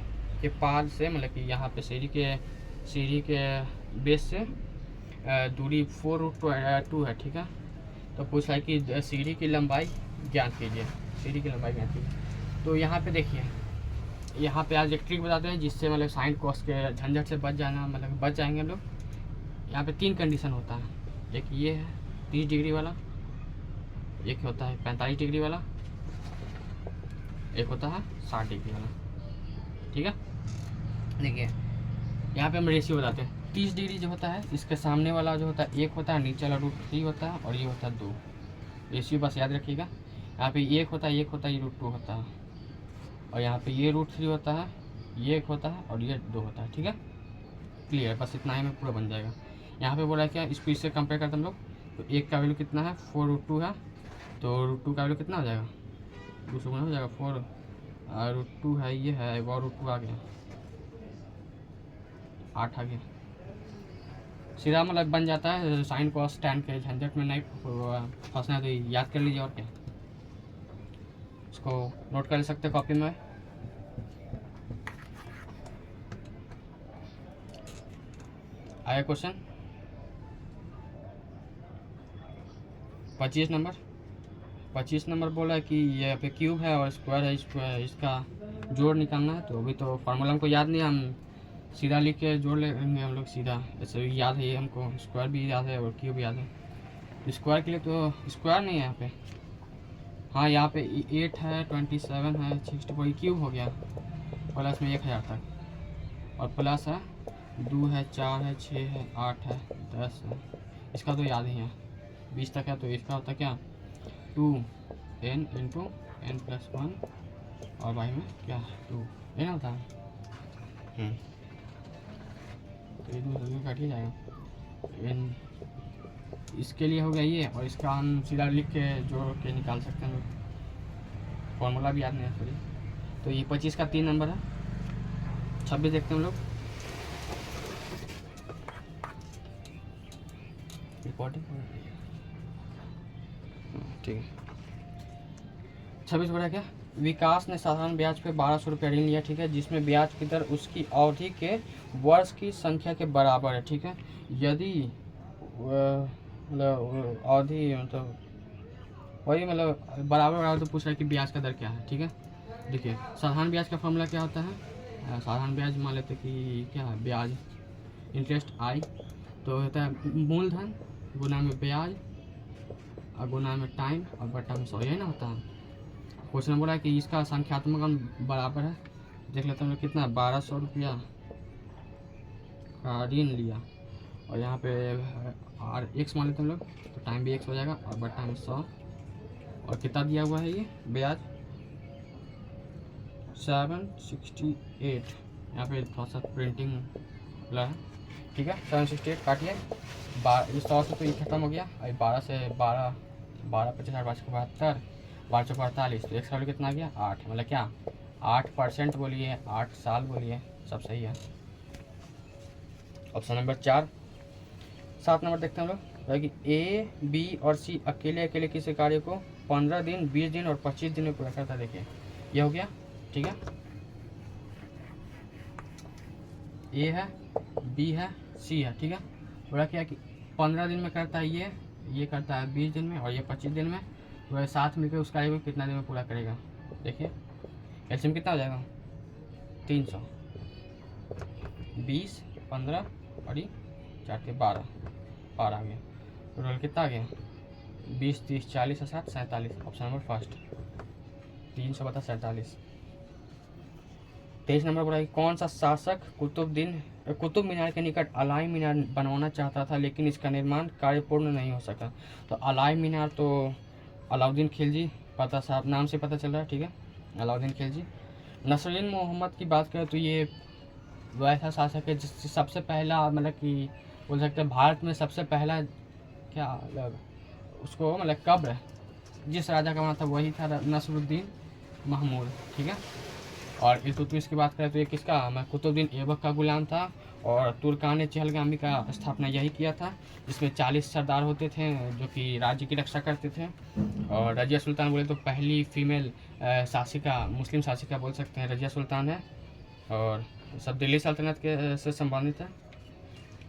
के पार से, मतलब कि यहाँ पे सीढ़ी के बेस से दूरी 4√2 है। ठीक है, तो पूछा है कि सीढ़ी की लंबाई ज्ञात कीजिए, सीढ़ी की लंबाई ज्ञात कीजिए। तो यहाँ पे देखिए, यहाँ पे आज एक ट्रिक बताते हैं जिससे मतलब साइन कॉस के झंझट से बच जाना, मतलब बच जाएंगे हम लोग। यहाँ पे 3 कंडीशन होता है, एक ये है 30 डिग्री वाला, एक होता है 45 डिग्री वाला, एक होता है 60 डिग्री वाला। ठीक है, देखिए यहाँ पे हम रेशियो बताते हैं। 30 डिग्री जो होता है, इसके सामने वाला जो होता है 1 होता है, नीचे वाला √3 होता है, और ये होता है 2। रेशियो बस याद रखिएगा। यहाँ पे 1 होता है, ये √2 होता है, और यहाँ पे ये √3 होता है, ये 1 होता है, और ये 2 होता है। ठीक है, क्लियर, बस इतना ही में पूरा बन जाएगा। यहाँ पे बोला क्या, इसको इससे कंपेयर करते हम लोग, तो 1 का वैल्यू कितना है, 4√2 है, तो √2 का वैल्यू कितना हो जाएगा, 200 गुना हो जाएगा, 4 √2 है, ये है, और √2 आ गया, 8 आ गया। सीधा मतलब बन जाता है। साइन कॉस टैन के झंझट में नहीं फंसना है, तो याद कर लीजिए। और क्या, इसको नोट कर सकते कॉपी में। आया क्वेश्चन 25 नंबर बोला है कि ये पे क्यूब है और स्क्वायर है, इसका जोड़ निकालना है। तो अभी तो फार्मूला हमको याद नहीं, हम सीधा लिख के जोड़ लेंगे हम लोग सीधा, ऐसे भी याद है ये हमको, स्क्वायर भी याद है और क्यूब भी याद है। तो स्क्वायर के लिए तो स्क्वायर नहीं है यहाँ पे, हाँ यहाँ पे 8 है, 27 है, 64 क्यूब हो गया, प्लस में 1000 तक, और प्लस है 2 है, 4 है, 6 है, 8 है, 10 है, इसका तो याद ही है, 20 तक है। तो इसका होता है क्या, 2n × n+1, और बाई में क्या 2 n होता है। तो ये 2 कट ही जाएगा, n इसके लिए हो गया ये, और इसका हम सीधा लिख के जोड़ के निकाल सकते हैं, फॉर्मूला भी याद नहीं है सॉरी। तो ये 25 का 3 नंबर है। 26 देखते हैं हम लोग, रिपोर्टिंग ठीक है। 26 बोला क्या, विकास ने साधारण ब्याज पे 1200 रुपया ऋण लिया। ठीक है, जिसमें ब्याज की दर उसकी अवधि के वर्ष की संख्या के बराबर है। ठीक है, यदि मतलब अवधि मतलब वही मतलब बराबर तो पूछ रहा है कि ब्याज का दर क्या है। ठीक है, देखिए साधारण ब्याज का फॉर्मूला क्या होता है, साधारण ब्याज मान लेते कि क्या है, ब्याज इंटरेस्ट आई, तो होता है मूलधन गुना में ब्याज और गुना में टाइम और बटा में 100, यही ना होता है। क्वेश्चन बोला है कि इसका संख्यात्मक बराबर है, देख लेते हैं कितना, 1200 रुपया का ऋण लिया, और यहाँ पे और x मान लेते हैं हम लोग, तो टाइम भी x हो जाएगा, और बटा में 100, और कितना दिया हुआ है ये ब्याज 768, यहाँ पे थोड़ा सा प्रिंटिंग वाला है। ठीक है, 768 काटिए, 100 से तो ये खत्म हो गया, अभी 12 से 12 50 8 72 12 45, तो एक्स वैल्यू कितना आ गया 8, मतलब क्या 8% बोलिए, 8 साल बोलिए, सब सही है। Option number 4। 7 नंबर देखते हैं हम लोग कि ए, बी और सी अकेले किसी कार्य को 15 दिन, 20 दिन और 25 दिन में पूरा करता है। देखिए ये हो गया। ठीक है, ए है, बी है, सी है। ठीक है, बोला क्या कि 15 दिन में करता है, ये करता है 20 दिन में, और ये 25 दिन में, वह साथ मिलकर उस कार्य को कितना दिन में पूरा करेगा। देखिए एलसीएम कितना हो जाएगा 300, 20 15 और ये 4 के 12 आ गया, टोटल कितना आ गया 20 30 40 और 7 47। ऑप्शन नंबर फर्स्ट 300 बटा 47। 23 नंबर बोला कि कौन सा शासक कुतुब मीनार के निकट अलाई मीनार बनवाना चाहता था, लेकिन इसका निर्माण कार्य पूर्ण नहीं हो सका। तो अलाई मीनार तो अलाउद्दीन खिलजी, पता साहब नाम से पता चल रहा है। ठीक है, अलाउद्दीन खिलजी। नसरुद्दीन मोहम्मद की बात करें तो ये वैसा शासक है जिससे सबसे पहला, मतलब कि बोल सकते हैं भारत में सबसे पहला क्या मतलब उसको मतलब कब्र जिस राजा का बना था वही था नसरुद्दीन महमूद। ठीक है, और इल्तुतमिश की बात करें तो ये किसका, मैं कुतुबुद्दीन ऐबक का गुलाम था। और तुर्कान चहलगामी का स्थापना यही किया था। इसमें 40 सरदार होते थे जो कि राज्य की रक्षा करते थे। और रजिया सुल्तान बोले तो पहली फीमेल शासिका, मुस्लिम शासिका बोल सकते हैं, रजिया सुल्तान है। और सब दिल्ली सल्तनत के से संबंधित है।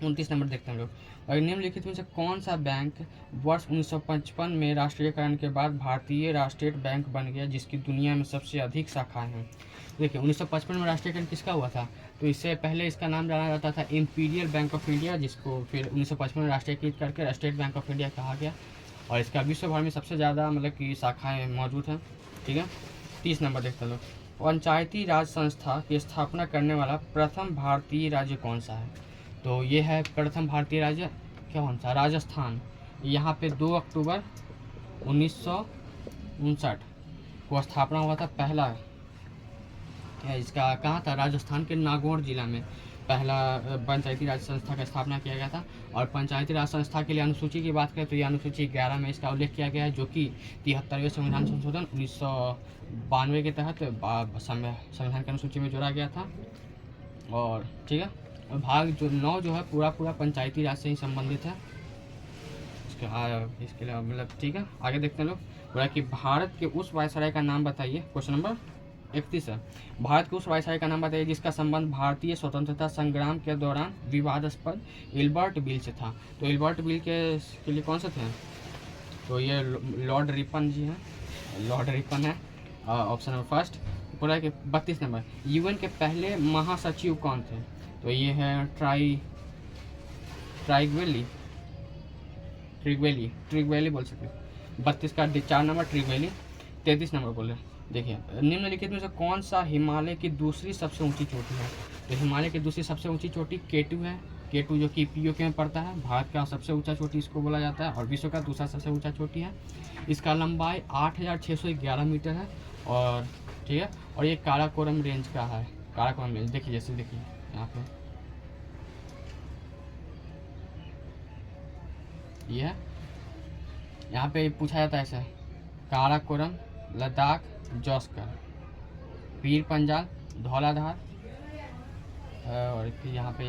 29 नंबर देखते हैं लोग। और निम्नलिखित में से कौन सा बैंक वर्ष 1955 में राष्ट्रीयकरण के बाद भारतीय राष्ट्रीय बैंक बन गया, जिसकी दुनिया में सबसे अधिक शाखाएं हैं। देखिए 1955 में राष्ट्रीयकरण किसका हुआ था, तो इससे पहले इसका नाम जाना जाता था इम्पीरियल बैंक ऑफ इंडिया, जिसको फिर 1955 में राष्ट्रीयकृत करके स्टेट बैंक ऑफ इंडिया कहा गया। और इसका विश्व भर में सबसे ज़्यादा मतलब कि शाखाएँ मौजूद हैं। ठीक है, 30 नंबर देखते हैं लोग। पंचायती राज संस्था की स्थापना करने वाला प्रथम भारतीय राज्य कौन सा है, तो ये है प्रथम भारतीय राज्य कौन सा, राजस्थान। यहाँ पे 2 अक्टूबर 1959 को स्थापना हुआ था पहला। इसका कहाँ था, राजस्थान के नागौर जिला में पहला पंचायती राज संस्था का स्थापना किया गया था। और पंचायती राज संस्था के लिए अनुसूची की बात करें तो ये अनुसूची 11 में इसका उल्लेख किया गया है, जो कि 73वें संविधान संशोधन 1992 के तहत संविधान की अनुसूची में जोड़ा गया था। और ठीक है, और भाग जो 9 जो है पूरा पंचायती राज से ही संबंधित है। इसके लिए मतलब ठीक है, आगे देखते हैं लोग। बोला कि भारत के उस वायसराय का नाम बताइए, क्वेश्चन नंबर 31 है। भारत के उस वायसराय का नाम बताइए जिसका संबंध भारतीय स्वतंत्रता संग्राम के दौरान विवादास्पद इल्बर्ट बिल से था। तो इल्बर्ट बिल के लिए कौन से थे, तो ये लॉर्ड रिपन जी हैं, लॉर्ड रिपन है ऑप्शन नंबर फर्स्ट। बोला कि 32 नंबर, यूएन के पहले महासचिव कौन थे, तो ये है ट्रिगवेली बोल सकते हैं। 32 का 4 नंबर ट्रिगवेली। 33 नंबर बोले, देखिए निम्नलिखित में से कौन सा हिमालय की दूसरी सबसे ऊंची चोटी है, तो हिमालय की दूसरी सबसे ऊंची चोटी K2 है। K2 जो कि POK में पड़ता है, भारत का सबसे ऊंचा चोटी इसको बोला जाता है और विश्व का दूसरा सबसे ऊंचा चोटी है। इसका लंबाई 8611 मीटर है। और ठीक है, और ये काराकोरम रेंज का है। काराकोरम रेंज देखिए, जैसे देखिए यहाँ पे ये है, यहाँ पे पूछा जाता है ऐसे, काराकोरम, लद्दाख, जौस्कर, पीर पंजाल, धौलाधार, और फिर यहाँ पे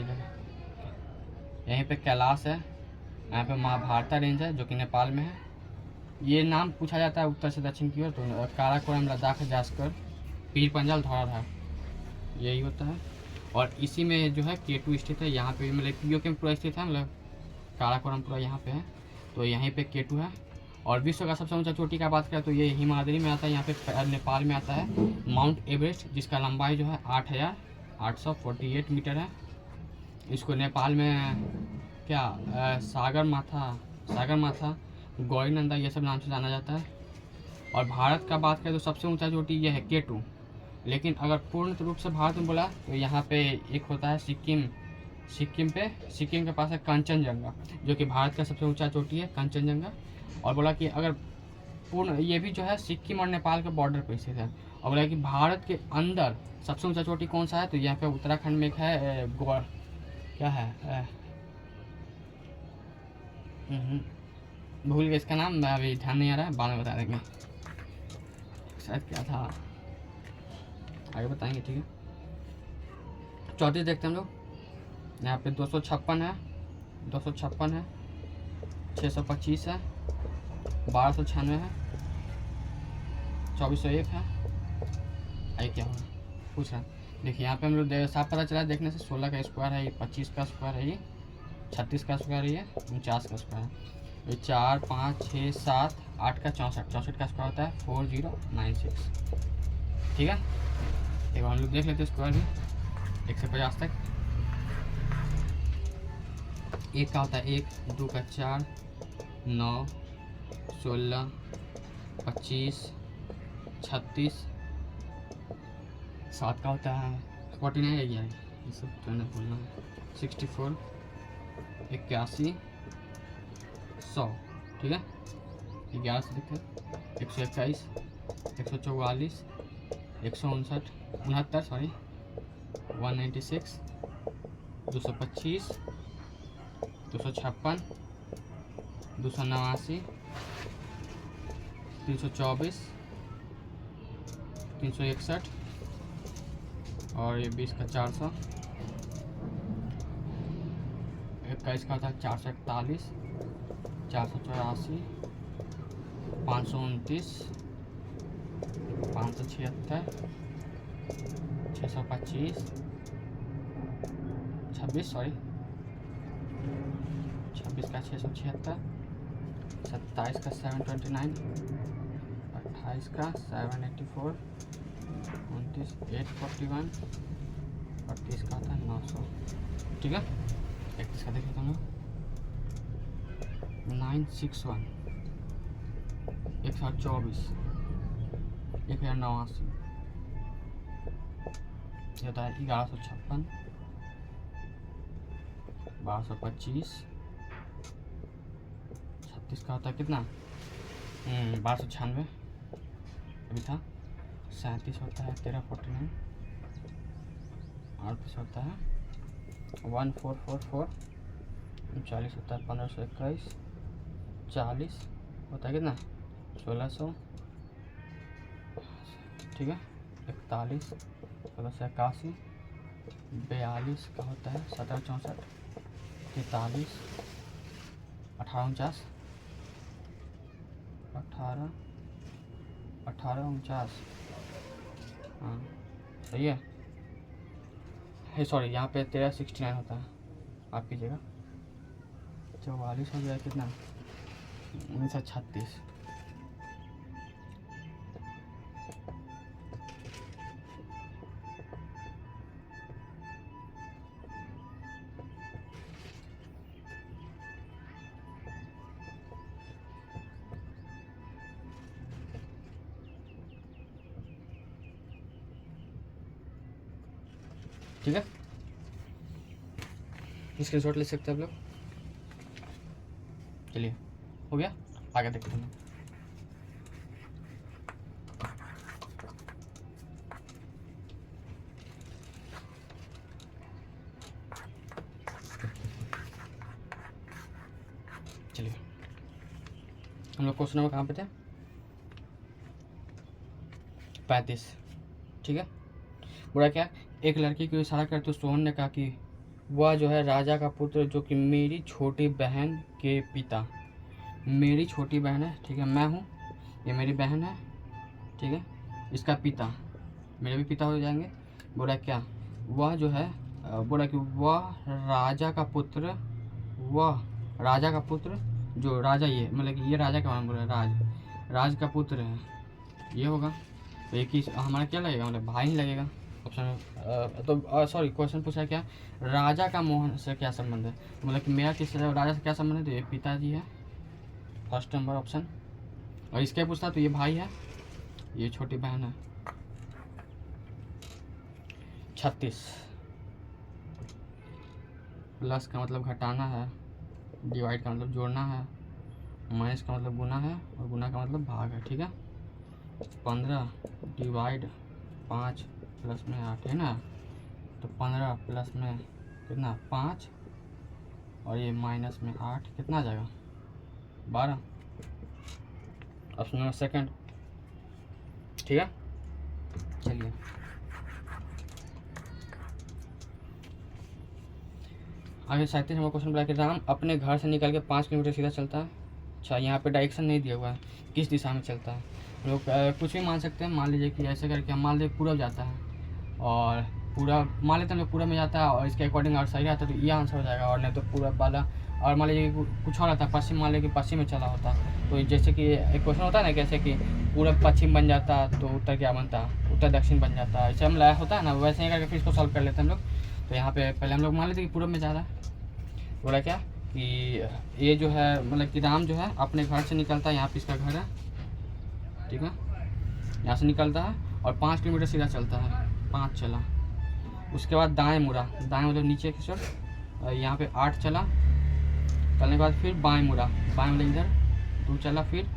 यहीं पे कैलाश है। यहाँ पे महाभारता रेंज है जो कि नेपाल में है। ये नाम पूछा जाता है उत्तर से दक्षिण की ओर, तो काराकोरम, लद्दाख, जौस्कर, पीर पंजाल, धौलाधार यही होता है। और इसी में जो है K2 स्थित है। यहाँ पे मतलब POK में पूरा स्थित है, मतलब काराकोरम पूरा यहाँ पे है, तो यहीं पे K2 है। और विश्व का सबसे ऊंचा चोटी का बात करें तो ये हिमालय में आता है, यहाँ पे नेपाल में आता है माउंट एवरेस्ट, जिसका लंबाई जो है 8848 मीटर है। इसको नेपाल में क्या सागर माथा गौरीनंदा ये सब नाम से जाना जाता है। और भारत का बात करें तो सबसे ऊंचा चोटी ये है K2, लेकिन अगर पूर्ण रूप से भारत में बोला तो यहाँ पे एक होता है सिक्किम के पास है कंचनजंगा, जो कि भारत का सबसे ऊंचा चोटी है कंचनजंगा। और बोला कि अगर पूर्ण, ये भी जो है सिक्किम और नेपाल के बॉर्डर पर स्थित है। और बोला कि भारत के अंदर सबसे ऊंचा चोटी कौन सा है, तो यहाँ पे उत्तराखंड में एक है क्या है भूल गया इसका नाम, मैं अभी ध्यान नहीं आ रहा है, बाद में बता देंगे, शायद क्या था, आगे बताएंगे। ठीक है, 34 देखते हैं हम लोग। यहाँ पे 256 है, 625 है, 1296 है, 2401 है। आई क्या होगा पूछ रहा है। देखिए यहाँ पे हम लोग साफ पता चला देखने से, 16 का स्क्वायर है, ये 25 का स्क्वायर है, ये 36 का स्क्वायर है, ये 49 का स्क्वायर है, ये 4 5 6 7 8 का 64 का स्क्वायर होता है 4096। ठीक है, एक बार हम लोग देख लेते हैं स्क्वायर भी 1 से 50 तक। 1 का होता है 1, 2 का 4, 9, 16, 25, 36, 7 का होता है 49 है, ये सब जो है बोलना है 64, 81, 100। ठीक है, 11 से देखते हैं 121, 144, 159, 196, 225, 256, 289, 324, 361, और ये 20 का 400, 21 का था 441, 484, 529, 576, 625, 26 सॉरी 26 का 676, 27 का 729, 28 का 784, 29 841 और 30 का था 900। ठीक है, 31 का देखिए तुम लोग 961, 124, 1089, ये होता है 1156, 1225, 36 का होता है कितना 1296 अभी था, 37 होता है 1349, 38 होता है 1444, 40 होता है 1521, 40 होता है कितना 1600, ठीक है 41, 1681, 42 का होता है 1764, 43, 1849, 1849, हाँ सही है सॉरी यहाँ पे 1369 होता है, आप कीजिएगा 44 हो गया कितना 1936। ठीक है, स्क्रीनशॉट ले सकते हैं आप लोग। चलिए हो गया, आगे देखते हैं। चलिए हम लोग क्वेश्चन नंबर कहाँ पे थे 35। ठीक है, बुरा क्या, एक लड़की को इशारा करते तो सोहन ने कहा कि वह जो है राजा का पुत्र जो कि मेरी छोटी बहन के पिता, मेरी छोटी बहन है, ठीक है मैं हूँ, ये मेरी बहन है, ठीक है इसका पिता, मेरे भी पिता हो जाएंगे। बोला क्या, वह जो है बोला कि वह राजा का पुत्र, वह राजा का पुत्र जो राजा, ये मतलब कि ये राजा का नाम बोला राज का पुत्र है, ये होगा तो एक ही हमारा क्या लगेगा, मतलब भाई ही लगेगा ऑप्शन। तो सॉरी क्वेश्चन पूछा क्या, राजा का मोहन से क्या संबंध है, मतलब कि मेरा किस राजा से क्या संबंध है, तो ये पिताजी है फर्स्ट नंबर ऑप्शन। और इसके पूछता तो ये भाई है, ये छोटी बहन है। 36 प्लस का मतलब घटाना है, डिवाइड का मतलब जोड़ना है, माइनस का मतलब गुना है और गुना का मतलब भाग है। ठीक है, 15 डिवाइड 5 प्लस में 8 है ना, तो 15 प्लस में कितना 5 और ये माइनस में 8 कितना आ जाएगा 12, ऑप्शन नंबर सेकंड। ठीक है, चलिए आगे 37 नंबर क्वेश्चन बोला कि राम अपने घर से निकल के 5 किलोमीटर सीधा चलता है। अच्छा यहाँ पे डायरेक्शन नहीं दिया हुआ है, किस दिशा में चलता है, लोग कुछ भी मान सकते हैं। मान लीजिए कि ऐसे करके हम मान लीजिए पूरब जाता है, और पूरा मान लेते हैं लोग पूरब में जाता है और इसके अकॉर्डिंग अगर सही रहता है तो ये आंसर हो जाएगा, और नहीं तो पूरब वाला। और मान लीजिए कुछ और रहता है पश्चिम, मान लीजिए कि पश्चिम में चला होता, तो जैसे कि एक क्वेश्चन होता है ना कैसे कि पूरब पश्चिम बन जाता तो उत्तर क्या बनता, उत्तर दक्षिण बन जाता, ऐसे हम लाया होता है ना, वैसे ही करके फिर इसको सॉल्व कर लेते हैं हम लोग। तो यहाँ पे पहले हम लोग मान लेते कि पूरब में जा रहा है, बोला क्या कि ये जो है मतलब कि राम जो है अपने घर से निकलता है, यहाँ पे इसका घर है, ठीक है यहाँ से निकलता है और 5 किलोमीटर सीधा चलता है, 5 चला, उसके बाद दाएं मुड़ा, दाएं मतलब नीचे की तरफ, यहाँ पे 8 चला, चलने के बाद फिर बाएं मुड़ा, बाएं मतलब इधर 2 चला, फिर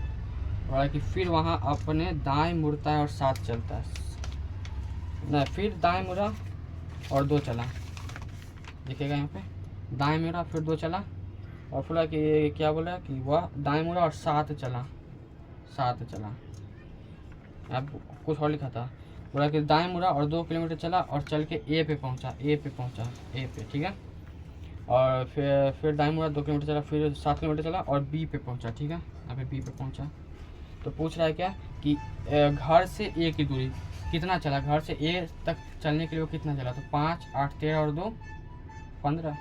और कि फिर वहाँ अपने दाएं मुड़ता है और 7 चलता है ना, फिर दाएं मुड़ा और 2 चला, देखिएगा यहाँ पे दाएं मुड़ा फिर 2 चला, और फिर कि क्या बोला कि वह दाएं मुड़ा और 7 चला, 7 चला। अब कुछ और लिखा था, बोला कि दाएं मुड़ा और 2 किलोमीटर चला और चल के ए पे पहुंचा, ए पे, ठीक है। और फिर दाएं मुड़ा 2 किलोमीटर चला, फिर 7 किलोमीटर चला और बी पे पहुंचा, ठीक है। यहाँ पे बी पे पहुंचा तो पूछ रहा है क्या कि घर से ए की दूरी कितना चला, घर से ए तक चलने के लिए वो कितना चला। तो 5, 8, 13 और 2 15।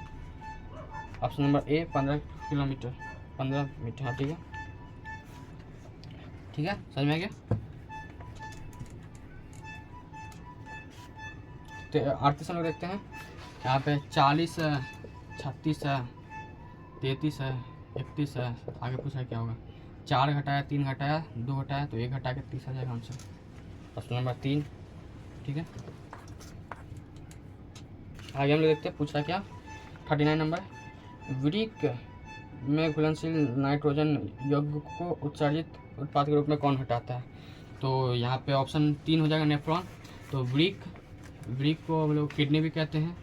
Option number A 15 kilometre, 15 metre. हाँ ठीक है, ठीक है, समझ में आ गया। तो 38 हम लोग देखते हैं यहाँ पे 40 है, 36 है, 33 है, 31 है। आगे पूछा क्या होगा, 4 घटाया, 3 घटाया, 2 घटाया तो 1 घटा के 30 आ जाएगा आंसर। ऑप्शन नंबर 3, ठीक है। आगे हम लोग देखते हैं पूछ रहा क्या 39 नंबर, वृक्क में घुलनशील नाइट्रोजन यौगिक को उत्सर्जित उत्पाद के रूप में कौन हटाता है। तो यहाँ पे ऑप्शन 3 हो जाएगा नेफ्रॉन। तो वृक्क को हम लोग किडनी भी कहते हैं,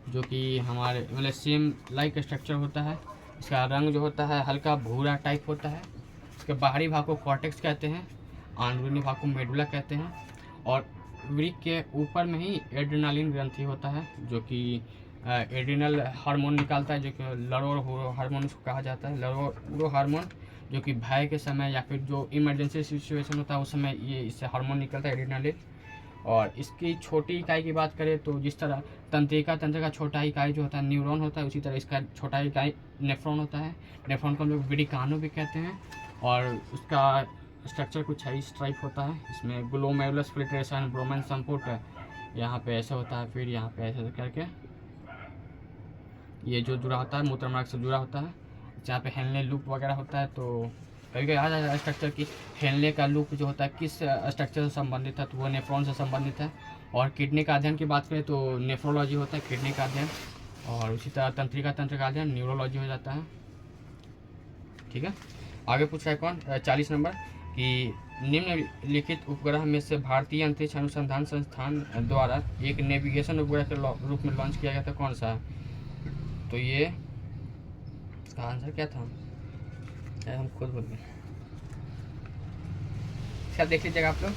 जो कि हमारे मतलब सेम लाइक स्ट्रक्चर होता है। इसका रंग जो होता है हल्का भूरा टाइप होता है। इसके बाहरी भाग को कॉर्टेक्स कहते हैं, अंदरूनी भाग को मेडुला कहते हैं। और वृक्क के ऊपर में ही एड्रेनालिन ग्रंथि होता है, जो कि एड्रिनल हार्मोन निकालता है, जो कि लरो हार्मोन उसको कहा जाता है। लरो हार्मोन जो कि भय के समय या फिर जो इमरजेंसी सिचुएशन होता है उस समय ये इससे हार्मोन निकलता है, एड्रिनलिन। और इसकी छोटी इकाई की बात करें तो जिस तरह तंत्रिका तंत्र का छोटा इकाई जो होता है न्यूरॉन होता है, उसी तरह इसका छोटा इकाई नेफ्रॉन होता है। नेफ्रॉन को हम लोग वृक्काणु भी कहते हैं। और उसका स्ट्रक्चर कुछ इस टाइप होता है। इसमें ग्लोमेरुलस फिल्ट्रेशन, ब्रोमेन संपुट यहाँ पे ऐसे होता है, फिर यहाँ पे ऐसे करके ये जो जुड़ा होता है मूत्रमार्ग से जुड़ा होता है। जहाँ पे हेनले लूप वगैरह होता है तो कभी कभी आ जाता है स्ट्रक्चर की हेनले का लूप जो होता है किस स्ट्रक्चर से संबंधित है, तो वो नेफ्रॉन से संबंधित है। और किडनी का अध्ययन की बात करें तो नेफ्रोलॉजी होता है किडनी का अध्ययन। और उसी तरह तंत्रिका तंत्र का अध्ययन न्यूरोलॉजी हो जाता है, ठीक है। आगे पूछ रहा है कौन 40 नंबर कि निम्नलिखित उपग्रह में से भारतीय अंतरिक्ष अनुसंधान संस्थान द्वारा एक नेविगेशन उपग्रह के रूप में लॉन्च किया गया था, कौन सा है। तो ये इसका आंसर क्या था, हम खुद भूल गए। इसका देख लीजिएगा आप लोग,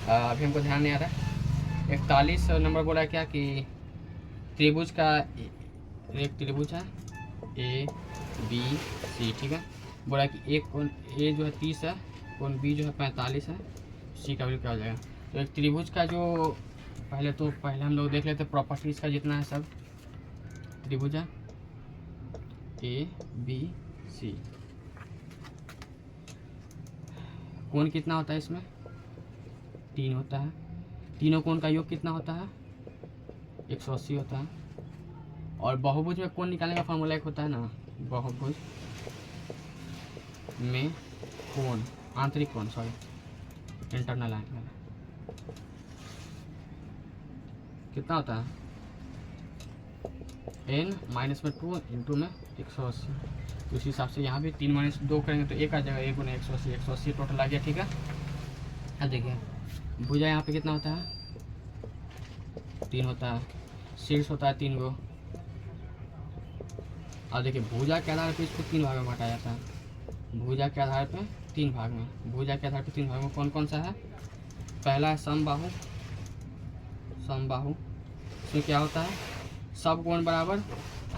अभी हमको ध्यान नहीं आ रहा है। 41 नंबर बोला क्या कि त्रिभुज का एक त्रिभुज है ABC, ठीक है। बोला कि एक कोण ए जो है 30 है, कोण बी जो है 45 है, सी का वैल्यू क्या हो जाएगा। तो एक त्रिभुज का जो पहले हम लोग देख लेते हैं प्रॉपर्टीज का जितना है सब। त्रिभुज है ABC, कोण कितना होता है इसमें 3 होता है। तीनों कोण का योग कितना होता है 180 होता है। और बहुभुज में कोण निकालने का फॉर्मूला एक होता है ना, बहुभुज में कोण आंतरिक कोण इंटरनल एंगल कितना होता है n माइनस में 2 इंटू में 180। तो उसी हिसाब से यहाँ भी 3 माइनस 2 करेंगे तो 1 आ जाएगा, 1 गुना 180, 180 टोटल आ गया, ठीक है। अब देखिए भुजा यहाँ पे कितना होता है 3 होता है, शीर्ष होता है 3 गो। अब देखिए भुजा के आधार पर इसको 3 भाग में बांटा जाता है। भुजा के आधार पे 3 भाग में, भुजा के आधार पे 3 भाग में कौन कौन सा है। पहला है समबाहु। समबाहु इसमें क्या होता है सब कोण बराबर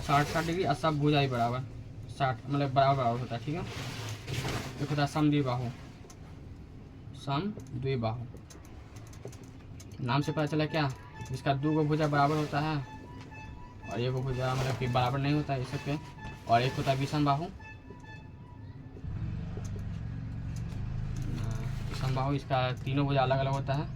60 डिग्री और सब भुजा ही बराबर 60 मतलब बराबर होता है, ठीक है। एक होता है समद्विबाहु। समद्विबाहु नाम से पता चला क्या, जिसका 2 गो भुजा बराबर होता है और 1 गो भुजा मतलब कि बराबर नहीं होता है इस पे। और एक होता है विषमबाहु। विषमबाहु इसका तीनों भुजा अलग अलग होता है।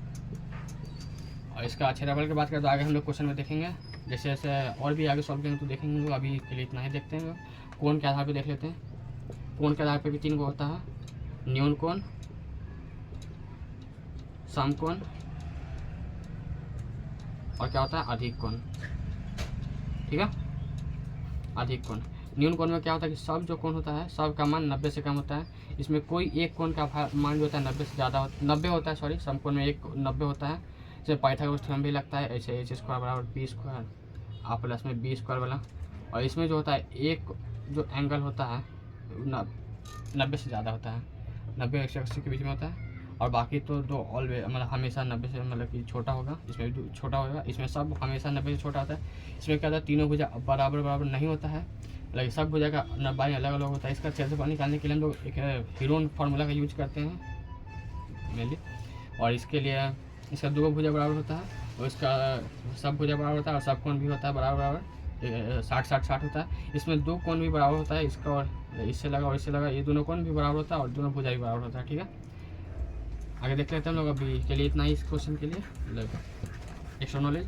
और इसका क्षेत्रफल की बात करें तो आगे हम लोग क्वेश्चन में देखेंगे, जैसे जैसे और भी आगे सॉल्व करेंगे तो देखेंगे। अभी के लिए इतना ही देखते हैं। कोण के आधार पे देख लेते हैं। कोण के आधार पे भी 3 गो होता है, न्यून कोण, समकोण और क्या होता है अधिक कोण, ठीक है। अधिक कोण न्यून कोण में क्या होता है कि सब जो कोण होता है सब का मान 90 से कम होता है। इसमें कोई एक कोण का मान जो होता है 90 से ज़्यादा 90 होता है, सॉरी समकोण में 90 होता है। जैसे पाइथागोरस थ्योरम भी लगता है ऐसे h स्क्वायर बराबर b स्क्वायर आ प्लस में b स्क्वायर वाला। और इसमें जो होता है एक जो एंगल होता है 90 से ज़्यादा होता है, 90 180 के बीच में होता है। और बाकी तो दो ऑलवेज मतलब हमेशा 90 से मतलब कि छोटा होगा, इसमें भी छोटा होगा, इसमें सब हमेशा 90 से छोटा आता है। इसमें क्या होता है, तीनों भुजा बराबर बराबर नहीं होता है, मतलब सब भुजा का 90 अलग अलग होता है। इसका क्षेत्रफल निकालने के लिए हम लोग एक हीरोन फार्मूला का यूज करते हैं मेनली, और इसके लिए इसका दो भुजा बराबर होता है और इसका सब भुजा बराबर होता है और सब कोण भी होता है बराबर बराबर 60-60-60 होता है। इसमें दो कोण भी बराबर होता है, इसका और इससे लगा और इससे लगा, ये दोनों कोण भी बराबर होता है और दोनों भुजा भी बराबर होता है। ठीक है, आगे देख लेते हैं हम लोग। अभी के लिए इतना ही इस क्वेश्चन के लिए मतलब एक्स्ट्रा नॉलेज।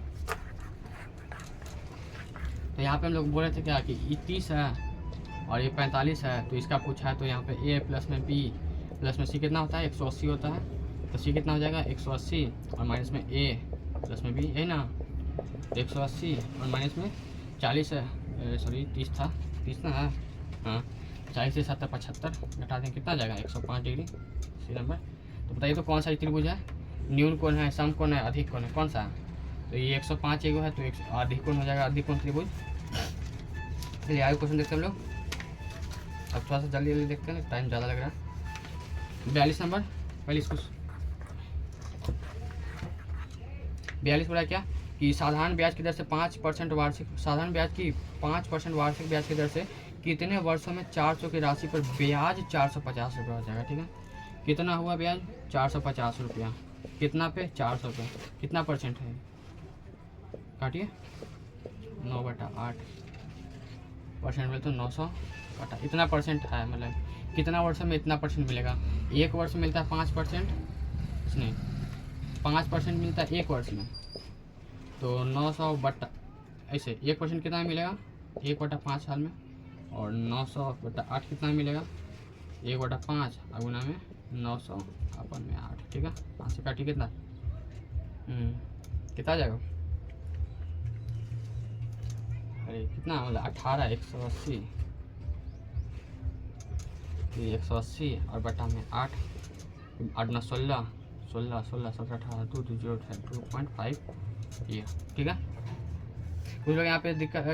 तो यहाँ पे हम लोग बोल रहे थे क्या कि ये 30 है और ये 45 है, तो इसका पूछा है तो यहाँ पे ए प्लस में बी प्लस में सी कितना होता है, 180 होता है। तो सी कितना हो जाएगा 180 और माइनस में ए प्लस में बी है ना, 180 और माइनस में 40 है, सॉरी 30 था, 30 ना है, हाँ 40 से 70 75 घटा दें कितना जाएगा 105 डिग्री सी नंबर। तो बताइए तो कौन सा त्रिभुज है, न्यून कोण है, सम कोण है, अधिक कोण है, कौन सा है? तो ये 105 एगो है तो एक अधिक कोण हो जाएगा, अधिक कोण त्रिभुज। चलिए आगे क्वेश्चन देखते हैं हम लोग। अब थोड़ा सा जल्दी जल्दी देखते हैं, टाइम ज़्यादा लग रहा है। 42 नंबर, पहले इसको 42 बोला क्या कि साधारण ब्याज की दर से 5% वार्षिक, साधारण ब्याज की 5% वार्षिक ब्याज की दर से कितने वर्षों में 400 की राशि पर ब्याज 450 रुपये हो जाएगा। ठीक है, कितना हुआ ब्याज 450 रुपया, कितना पे 400 पे, कितना परसेंट है काटिए 9/8 परसेंट में तो 900 काटा, इतना परसेंट है, मतलब कितना वर्ष में इतना परसेंट मिलेगा। एक वर्ष में मिलता है 5%, नहीं 5% मिलता है एक वर्ष में, तो 900 बटा ऐसे 1% कितना मिलेगा 1/5 साल में, और 900/8 कितना मिलेगा 1/5 गुना में 900 अपन में 8। ठीक है, 5 से काटिए कितना कितना आ जाएगा, अरे कितना मतलब 18 180 और बटा में 8 8 9 16 16 16 17 18 2 2 0 2.5 ये। ठीक है, कुछ लोग यहाँ पे दिक्कत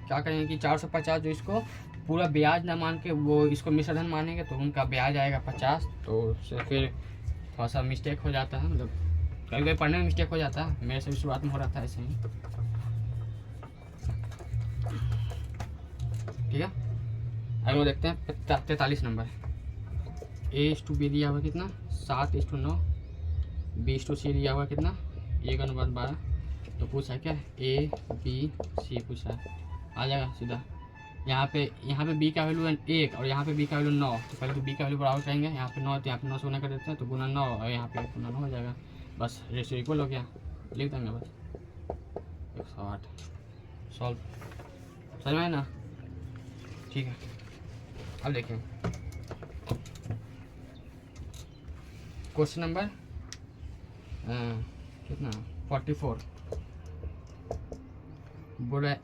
क्या करेंगे कि 450 जो इसको पूरा ब्याज ना मान के वो इसको मिश्रधन मानेंगे तो उनका ब्याज आएगा 50, तो उससे फिर थोड़ा सा मिस्टेक हो जाता है, मतलब कभी कभी पढ़ने में मिस्टेक हो जाता है, मेरे से भी शुरुआत में हो रहा था ऐसे ही। ठीक है, अगला देखते हैं 43 नंबर। A/B दिया हुआ कितना 7:9, B/C दिया हुआ कितना 1:12, तो पूछा क्या A B C पूछा है, आ जाएगा सीधा। यहाँ पे B का वैल्यू 1 और यहाँ पे B का वैल्यू 9, तो पहले तो B का वैल्यू बराबर करेंगे, यहाँ पे 9 तो यहाँ पे 9 से गुना कर देते हैं तो गुना 9 और यहाँ पे गुना 9 हो जाएगा, बस रेशियो इक्वल हो गया, लिख देंगे बस 108 सॉल्व, समझ में आया ना। ठीक है, अब देखिए क्वेश्चन नंबर कितना 44, बोला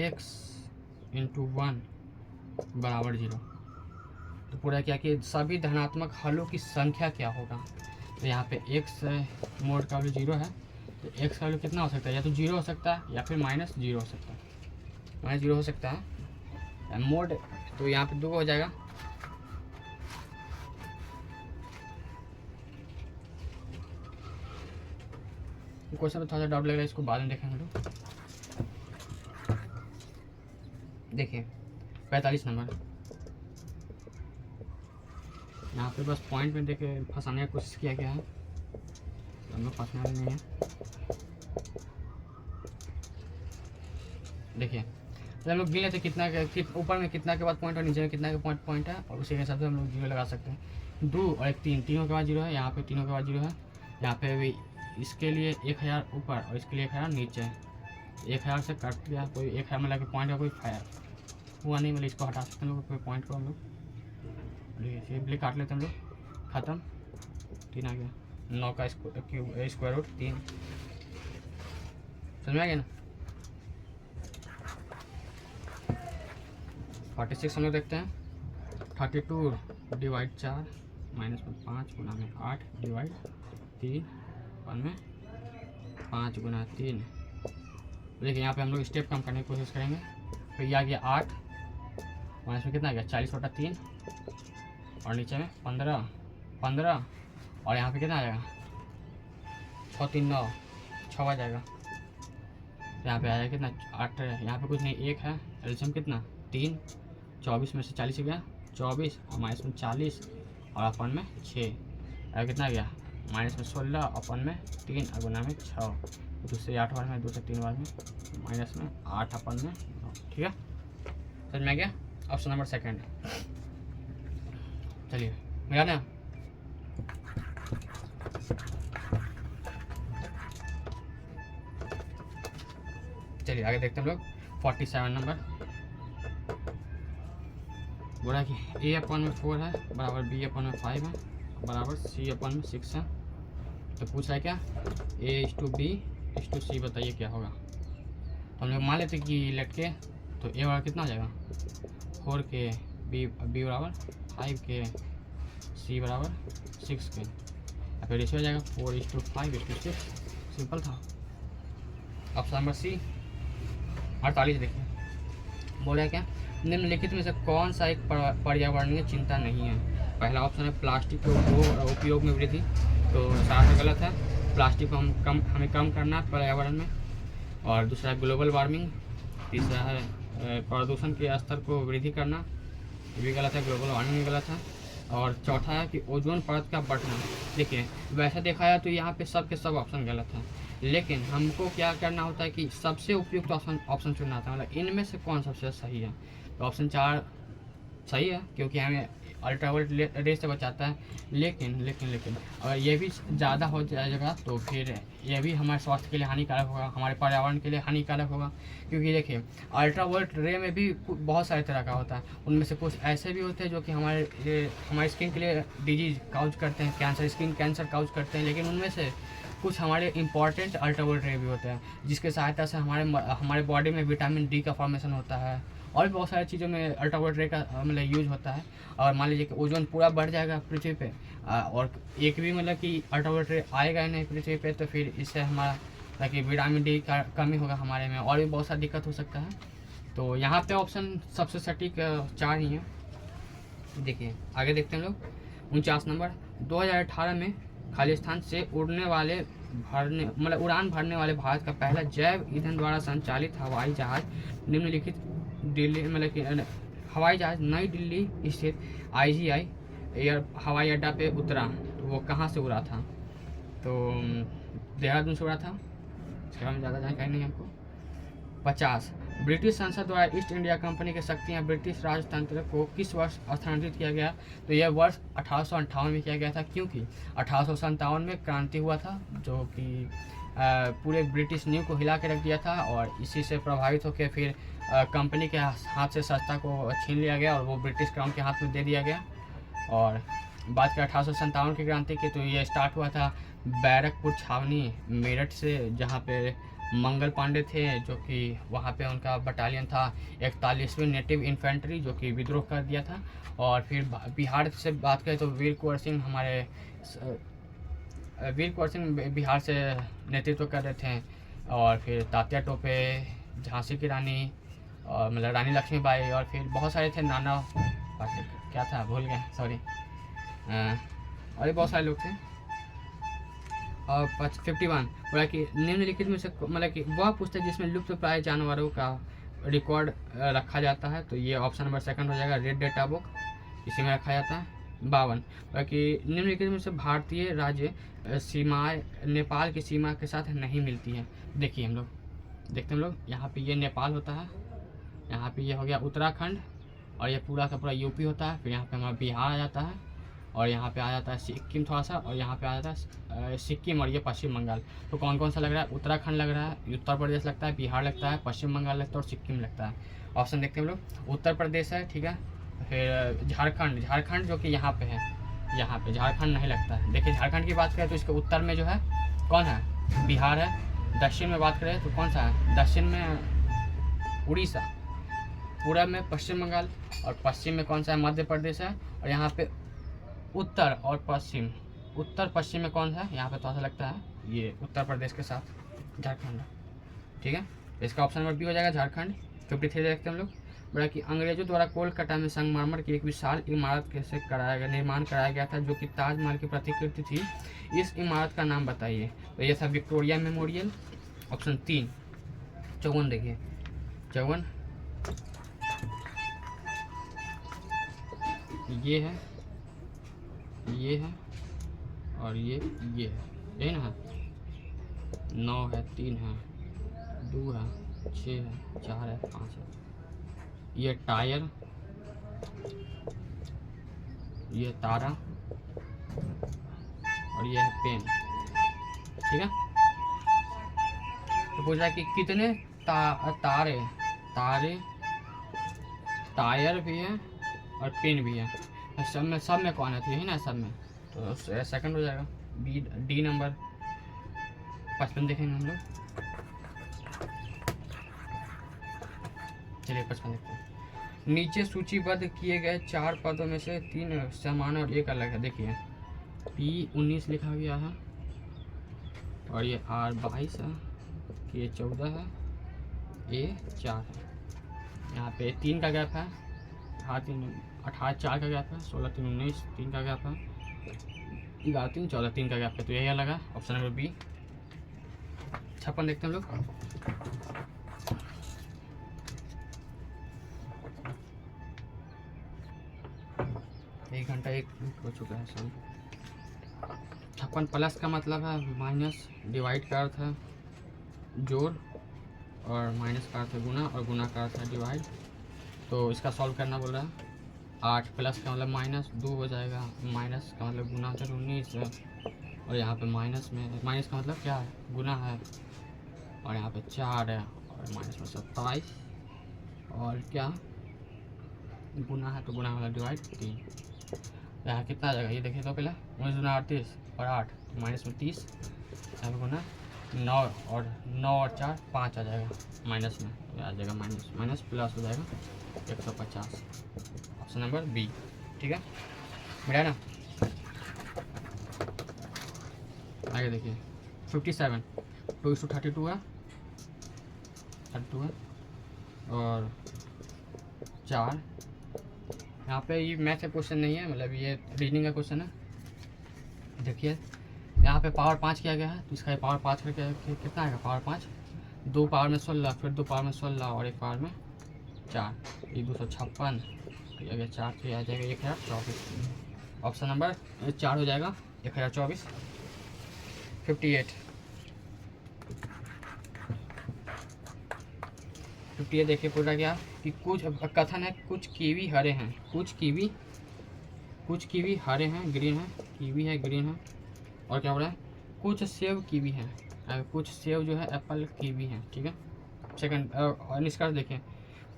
x × 1 बराबर 0, तो पूरा क्या कि सभी धनात्मक हलों की संख्या क्या होगा। तो यहाँ पे x मोड का वैल्यू 0 है, तो x का वैल्यू कितना हो सकता है, या तो 0 हो सकता है या फिर -0 हो सकता है, -0 हो सकता है मोड, तो यहाँ पे 2 हो जाएगा। क्वेश्चन में थोड़ा सा डाउट लग रहा है, इसको बाद में देखेंगे लोग। देखिए 45 नंबर, यहाँ पे बस पॉइंट में देके फंसाने का कोशिश किया गया है, हम लोग फंसने वाले नहीं है। देखिए तो हम लोग गिन लेते कितना ऊपर में कितना के बाद पॉइंट और नीचे में कितना के पॉइंट है, और उसी के हिसाब से हम लोग 0 लगा सकते हैं। 2 और 1 3, तीनों के बाद 0 है, यहाँ पे तीनों के बाद 0 है, यहाँ पे भी इसके लिए 1000 ऊपर और इसके लिए 1000 नीचे है, 1000 से काट दिया, कोई 1000 में लगे पॉइंट का कोई फायदा हुआ नहीं, मतलब इसको हटा सकते हैं लोग, कोई पॉइंट को हम लोग सिंपली काट लेते हैं हम लोग, ख़त्म। 3 आ गया, 9 का स्क्वायर रूट 3, समझ में आ गया ना। 46 हम लोग देखते हैं, 32 डिवाइड 4 माइनस में 5 गुना में 8 डिवाइड 3 1 में 5 गुना 3। देखिए यहाँ पे हम लोग स्टेप कम करने की कोशिश करेंगे, तो ये आ गया 8 माइनस में कितना आ गया 40/3 और नीचे में 15 15 और यहाँ पे कितना आ जाएगा 6 3 9 6 आ जाएगा। यहाँ पे आएगा कितना 8, यहाँ पे कुछ नहीं 1 है, एल्शियम कितना 3, 24 में से 40 गया 24 और माइनस में 40 और अपन में 6 और कितना गया माइनस में 16 अपन में 3 और गुना में 6, 2 से 8 बार में 2 से 3 बार में माइनस में 8 अपन में 9। ठीक है, समझ में आ गया। Option number second. चलिए मिला ना। चलिए आगे देखते हैं हम लोग 47 नंबर। बोला कि ए अपन में 4 है बराबर बी अपन में 5 है बराबर सी अपन में 6 है। तो पूछ रहा है क्या A/B/C बताइए क्या होगा। तो हम लोग मान लेते कि लेट के तो ए बराबर कितना हो जाएगा 4 के, बी बराबर 5 के, सी बराबर 6 के, या फिर रेशियो हो जाएगा 4:5:6। सिंपल था। ऑप्शन नंबर सी 48 देखिए। बोला क्या निम्नलिखित में से कौन सा एक पर्यावरणीय चिंता नहीं है। पहला ऑप्शन है प्लास्टिक के उपयोग में वृद्धि, तो सारा गलत है। प्लास्टिक को हमें कम करना है पर्यावरण में। और दूसरा है ग्लोबल वार्मिंग। तीसरा है प्रदूषण के स्तर को वृद्धि करना, ये भी गलत है, ग्लोबल वार्मिंग भी गलत है। और चौथा है कि ओजोन परत का बढ़ना। देखिए वैसे देखा जाए तो यहाँ पे सब के सब ऑप्शन गलत हैं, लेकिन हमको क्या करना होता है कि सबसे उपयुक्त ऑप्शन चुनना होता है, मतलब इनमें से कौन सबसे सही है। तो ऑप्शन 4 सही है क्योंकि हमें अल्ट्रावायलेट रेस से बचाता है। लेकिन अगर ये भी ज़्यादा हो जाएगा तो फिर ये भी हमारे स्वास्थ्य के लिए हानिकारक होगा, हमारे पर्यावरण के लिए हानिकारक होगा। क्योंकि देखिए अल्ट्रावायलेट रे में भी बहुत सारे तरह का होता है, उनमें से कुछ ऐसे भी होते हैं जो कि हमारे स्किन के लिए डिजीज काउज करते हैं, कैंसर काउज करते हैं। लेकिन उनमें से कुछ हमारे इंपॉर्टेंट अल्ट्रावायलेट रे भी होते हैं जिसके सहायता से हमारे बॉडी में विटामिन डी का फॉर्मेशन होता है और भी बहुत सारी चीज़ों में अल्ट्रावायलेट रे का मतलब यूज होता है। और मान लीजिए कि ओजोन पूरा बढ़ जाएगा पृथ्वी पे और एक भी मतलब कि अल्ट्रावायलेट रे आएगा ही नहीं पृथ्वी पे, तो फिर इससे हमारा ताकि विटामिन डी का कमी होगा हमारे में और भी बहुत सारी दिक्कत हो सकता है। तो यहाँ पे ऑप्शन सबसे सटीक 4 ही है। देखिए आगे देखते हैं लोग 49 नंबर। 2018 में खालिस्तान से उड़ान भरने वाले भारत का पहला जैव ईंधन द्वारा संचालित हवाई जहाज निम्नलिखित दिल्ली मतलब कि हवाई जहाज नई दिल्ली स्थित IGI एयर हवाई अड्डा पे उतरा। तो वो कहाँ से उड़ा था, तो देहरादून से उड़ा था। इसके बारे में ज़्यादा जानकारी नहीं हमको। 50 ब्रिटिश संसद द्वारा ईस्ट इंडिया कंपनी की शक्तियाँ ब्रिटिश राजतंत्र को किस वर्ष स्थानांतरित किया गया। तो यह वर्ष 1858 में किया गया था, क्योंकि 1857 में क्रांति हुआ था जो कि पूरे ब्रिटिश न्यू को हिला के रख दिया था और इसी से प्रभावित होकर फिर कंपनी के हाथ से सत्ता को छीन लिया गया और वो ब्रिटिश क्राउन के हाथ में दे दिया गया। और बात करें 1857 की क्रांति की, तो ये स्टार्ट हुआ था बैरकपुर छावनी मेरठ से, जहाँ पे मंगल पांडे थे जो कि वहाँ पे उनका बटालियन था 41वीं नेटिव इन्फेंट्री जो कि विद्रोह कर दिया था। और फिर बिहार से बात करें तो वीर कुंवर सिंह बिहार से नेतृत्व कर रहे थे। और फिर तात्या टोपे, झांसी की रानी और मतलब रानी लक्ष्मीबाई और फिर बहुत सारे थे, नाना पाटेकर क्या था भूल गए सॉरी, और भी बहुत सारे लोग थे। और 51 बोला कि निम्नलिखित में से मतलब कि वह पुस्तक जिसमें लुप्त प्राय जानवरों का रिकॉर्ड रखा जाता है। तो ये ऑप्शन नंबर सेकंड हो जाएगा, रेड डेटा बुक, इसी में रखा जाता है। 52 बोला कि निम्नलिखित में से भारतीय राज्य सीमाएँ नेपाल की सीमा के साथ नहीं मिलती हैं। देखिए हम लोग देखते हैं यहाँ पे ये नेपाल होता है, यहाँ पे ये हो गया उत्तराखंड और ये पूरा का पूरा यूपी होता है। फिर यहाँ पे हमारा बिहार आ जाता है और यहाँ पे आ जाता है सिक्किम थोड़ा सा, और यहाँ पे आ जाता है सिक्किम और ये पश्चिम बंगाल। तो कौन कौन सा लग रहा है, उत्तराखंड लग रहा है, उत्तर प्रदेश लगता है, बिहार लगता है, पश्चिम बंगाल लगता है और सिक्किम लगता है। ऑप्शन देखते हैं हम लोग, उत्तर प्रदेश है, ठीक है, फिर झारखंड जो कि यहाँ पे है, यहाँ पे झारखंड नहीं लगता है। देखिए झारखंड की बात करें तो इसके उत्तर में जो है कौन है, बिहार है। दक्षिण में बात करें तो कौन सा है, दक्षिण में उड़ीसा, पूरब में पश्चिम बंगाल और पश्चिम में कौन सा है, मध्य प्रदेश है। और यहाँ पे उत्तर और पश्चिम, उत्तर पश्चिम में कौन सा है, यहाँ पे थोड़ा सा लगता है ये उत्तर प्रदेश के साथ झारखंड, ठीक है। इसका ऑप्शन नंबर बी हो जाएगा झारखंड। 53 देखते हैं हम लोग। बोला कि अंग्रेजों द्वारा कोलकाता में संगमरमर की एक विशाल इमारत कैसे निर्माण कराया गया था जो कि ताजमहल की प्रतिकृति थी, इस इमारत का नाम बताइए। तो ये था विक्टोरिया मेमोरियल। ऑप्शन 3 54 देखिए 54 ये है और ये है, यही ना है। 9 है, 3 है, 2 है, 6 है, 4 है, 5 है। ये टायर, ये तारा और ये है पेन। ठीक है। तो पूछ रहा है कि कितने तारे टायर भी है और पेन भी है, सब में कौन है? तो यही ना सब में, तो सेकंड हो जाएगा डी नंबर 55 देखेंगे हम लोग। चलिए 55 देखते हैं। नीचे सूचीबद्ध किए गए 4 पदों में से 3 समान और 1 अलग है। देखिए P19 लिखा गया है और ये R22 है, ये 14 है, ये 4 है। यहाँ पे 3 का गैप है, 18 4 का गैप है, 16 3 19 3 का गैप है, 11 3 14 3 का गैप है। तो यही अलग है। Option number B. 56 देखते हैं हम लोग। एक घंटा 1 मिनट हो चुका है सॉरी। 56 प्लस का मतलब है माइनस, डिवाइड का अर्थ है जोड़ और माइनस का अर्थ है गुना और गुना का अर्थ है डिवाइड। तो इसका सॉल्व करना बोल रहा है। 8 प्लस का मतलब माइनस 2 हो जाएगा, माइनस का मतलब गुना होता है 19 है, और यहाँ पे माइनस का मतलब क्या है? गुना है, और यहाँ पे 4 है और माइनस में 27 और क्या गुना है, तो गुना मतलब डिवाइड 3। यहाँ कितना आ जाएगा ये देखिए तो पहले 19 38 और 8 माइनस में 30, यहाँ पे गुना 9 और 4 5 आ जाएगा माइनस में, तो आ जाएगा माइनस प्लस हो जाएगा 150। Option number B. ठीक है मेरा ना। आगे देखिए 57 2:32 है, 32 है और 4। यहाँ पे ये मैथ का क्वेश्चन नहीं है, मतलब ये रीजनिंग का क्वेश्चन है। देखिए यहाँ पे पावर 5 किया गया है, तो इसका पावर 5 करके कितना आएगा? पावर 5 2 पावर में 16, फिर 2 पावर में 16 और 1 पावर में 4, ये 256 अगर 4 पे आ जाएगा 1024। ऑप्शन नंबर 4 हो जाएगा 1024। 58 देखिए पूरा क्या कि कुछ कथन है कुछ कीवी हरे हैं, कुछ कीवी हरे हैं, ग्रीन है, कीवी है ग्रीन है, और क्या हो रहा है? कुछ सेब कीवी है, कुछ सेब जो है एप्पल कीवी है। ठीक है। सेकंड निष्कर्ष देखें,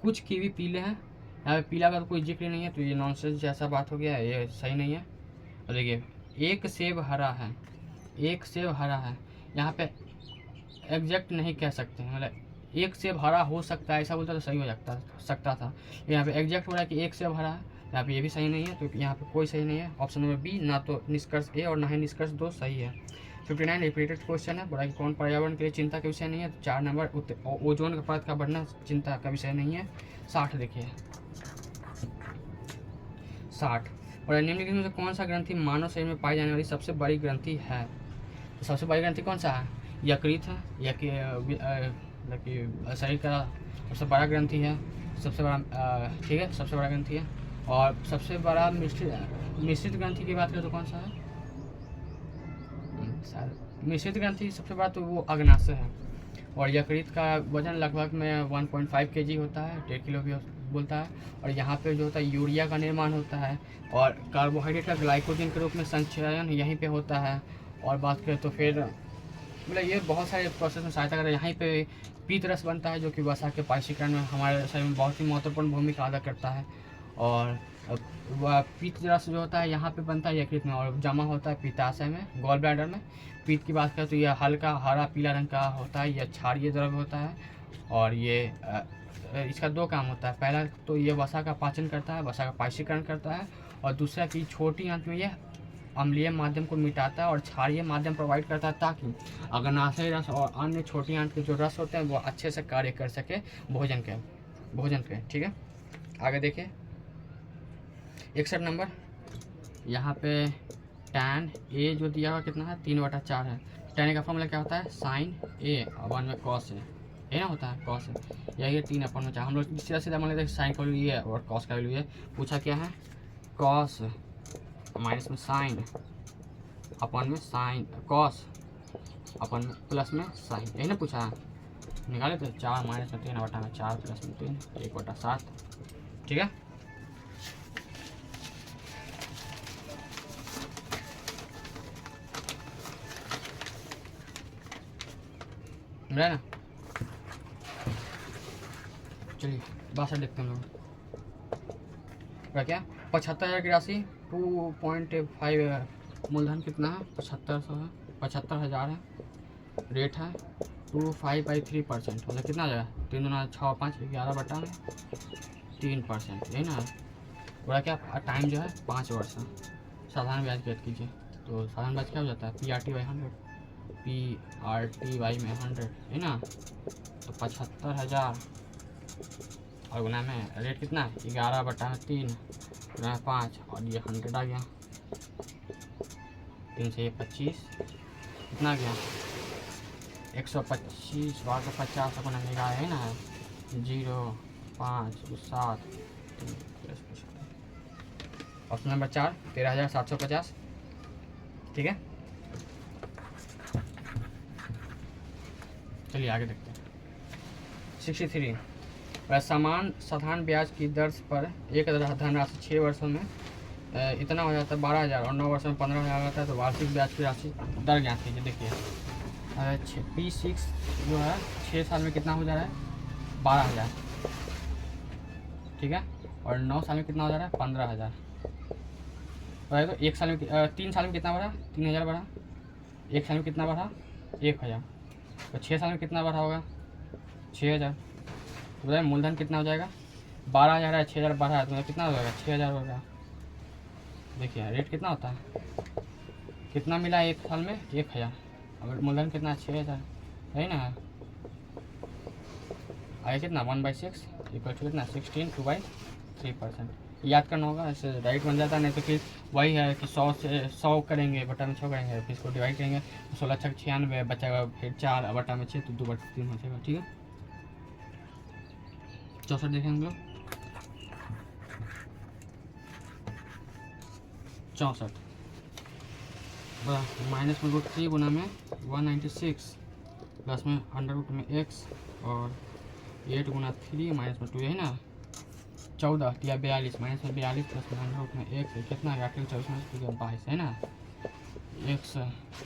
कुछ कीवी पीले हैं, यहाँ पे पीला का तो कोई जिक्र नहीं है, तो ये नॉनसेंस जैसा बात हो गया है, ये सही नहीं है। और देखिए एक सेब हरा है, यहाँ पे एग्जैक्ट नहीं कह सकते हैं, मतलब एक सेब हरा हो सकता है ऐसा बोलता तो सही हो सकता था। यहाँ पे एग्जैक्ट हो रहा है कि एक सेब हरा है, यहाँ पे ये भी सही नहीं है, तो यहाँ पे कोई सही नहीं है। ऑप्शन नंबर बी, ना तो निष्कर्ष ए और ना ही निष्कर्ष 2 सही है। 59 रिपीटेड क्वेश्चन है, बोला कि कौन पर्यावरण के लिए चिंता का विषय नहीं है, तो 4 नंबर ओजोन का परत का बढ़ना चिंता का विषय नहीं है। 60 देखिए 60 और निम्नलिखित में से कौन सा ग्रंथि मानव शरीर में पाई जाने वाली सबसे बड़ी ग्रंथि है? तो सबसे बड़ी ग्रंथि कौन सा है? यकृत है, या कि शरीर का सबसे बड़ा ग्रंथि है, सबसे बड़ा ठीक है, सबसे बड़ा ग्रंथि है। और सबसे बड़ा मिश्रित ग्रंथि की बात करें तो कौन सा है? मिश्रित ग्रंथि सबसे बड़ा तो वो अग्नाशय है। और यकृत का वजन लगभग में 1.5 kg होता है, 1.5 किलो भी बोलता है। और यहाँ पे जो होता है यूरिया का निर्माण होता है, और कार्बोहाइड्रेट का ग्लाइकोजन के रूप में संचयन यहीं पे होता है। और बात करें तो फिर मतलब ये बहुत सारे प्रोसेस में सहायता करता है। यहाँ पे पीत रस बनता है जो कि वसा के पाचीकरण में हमारे शरीर में बहुत ही महत्वपूर्ण भूमिका अदा करता है। और वह पीत रस जो होता है यहाँ पे बनता है यकृत में, और जमा होता है पित्ताशय में, गॉल ब्लैडर में। पीत की बात करें तो यह हल्का हरा पीला रंग का होता है, यह क्षारीय द्रव्य होता है। और ये इसका 2 काम होता है, पहला तो ये वसा का पाचन करता है, वसा का पाचीकरण करता है, और दूसरा कि छोटी आंत में यह अम्लीय माध्यम को मिटाता है और क्षारीय माध्यम प्रोवाइड करता है, ताकि अग्नाशय रस और अन्य छोटी आंत के जो रस होते हैं वो अच्छे से कार्य कर सके भोजन के। ठीक है। आगे देखिए 61 नंबर, यहाँ पे tan a जो दिया हुआ कितना है 3/4 है। tan a का फॉर्मूला क्या होता है साइन a वन में कॉस है ना, होता है कॉस है, यही है 3/4। हम लोग सीधा सीधा मान लेते हैं साइन का वैल्यू ये है और कॉस का वैल्यू ये। पूछा क्या है कॉस माइनस में साइन अपन में साइन, कॉस अपन में प्लस में साइन, यही ना पूछा है। निकाले तो 4 माइनस में 3/4 प्लस में 3 1/7, ठीक है। मिला ना, चलिए 62 देखते हैं हम लोग क्या 75,000 की राशि 2.5 मूलधन कितना है 7500 है, 75,000 है, रेट है 25/3%, मतलब कितना आ जाएगा 3 दूना 6 5 11/3%, यही ना। बोला क्या टाइम जो है 5 वर्ष है। साधारण ब्याज व्यक्त कीजिए, तो साधारण ब्याज क्या हो जाता है PRT/100, PRT/में 100 है ना, तो 75,000 और गुना में रेट कितना 11/3 गुना 5 और ये 100 आ गया, 3 से 25 कितना आ गया 125 बार 50 गुना में है ना 0 5 7 ऑप्शन नंबर 4 13,750, ठीक है। चलिए आगे देखते हैं 63 समान साधारण ब्याज की दर पर एक धनराशि 6 वर्षों में इतना हो जाता है 12,000 और 9 वर्षों में 15,000 आता है, तो वार्षिक ब्याज की राशि दर ज्ञात कीजिए। देखिए P6 जो है 6 साल में कितना हो जा रहा है 12,000, ठीक है, और 9 साल में कितना हो जा रहा है 15,000। तो 1 साल में 3 साल में कितना बढ़ा 3,000 बढ़ा, 1 साल में कितना बढ़ा 1,000, तो 6 साल में कितना बढ़ा होगा 6,000। तो बताइए मूलधन कितना हो जाएगा 12,000 है, 6,000 बढ़ा है, तो कितना हो जाएगा 6,000 होगा। देखिए रेट कितना होता है, कितना मिला 1 साल में 1,000, अगर मूलधन कितना 6,000 है ना। आगे कितना 1/6 इक्वल टू कितना 16 2/3%, याद करना होगा, ऐसे राइट बन जाता है। नहीं तो फिर वही है कि 100 से 100 करेंगे बटा में 6 करेंगे, फिर इसको डिवाइड करेंगे तो 16 6 96 बचेगा, फिर 4 बटा में 6 तो 2/3 हो जाएगा, ठीक है। 64 देखें हम लोग 64 माइनस में √3 गुना में 196 प्लस में अंडर रूट में x और 8 गुना 3 माइनस में 2, यही ना 14 या 42 माइनस में 42 प्लस में अंडर रूट में x कितना 8 24 में 22 है ना, x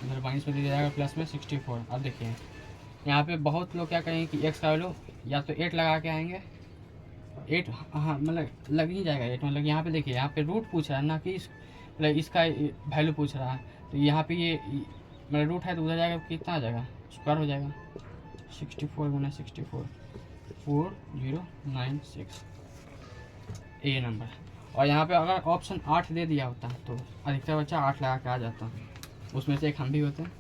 इधर माइनस में दिया जाएगा प्लस में 64। अब देखिए यहाँ पे बहुत लोग क्या करेंगे कि x का वैल्यू या तो 8 लगा के आएंगे, 8 हाँ मतलब लग ही जाएगा 8, मतलब यहाँ पे देखिए यहाँ पे रूट पूछ रहा है ना कि मतलब इसका वैल्यू पूछ रहा है, तो यहाँ पे ये मतलब रूट है तो उधर जाएगा कितना आ जाएगा स्क्वायर हो जाएगा 64 गुना 64 4096 ये नंबर। और यहाँ पे अगर ऑप्शन 8 दे दिया होता है तो अधिकतर बच्चा 8 लगा के आ जाता, उसमें से एक हम भी होते हैं।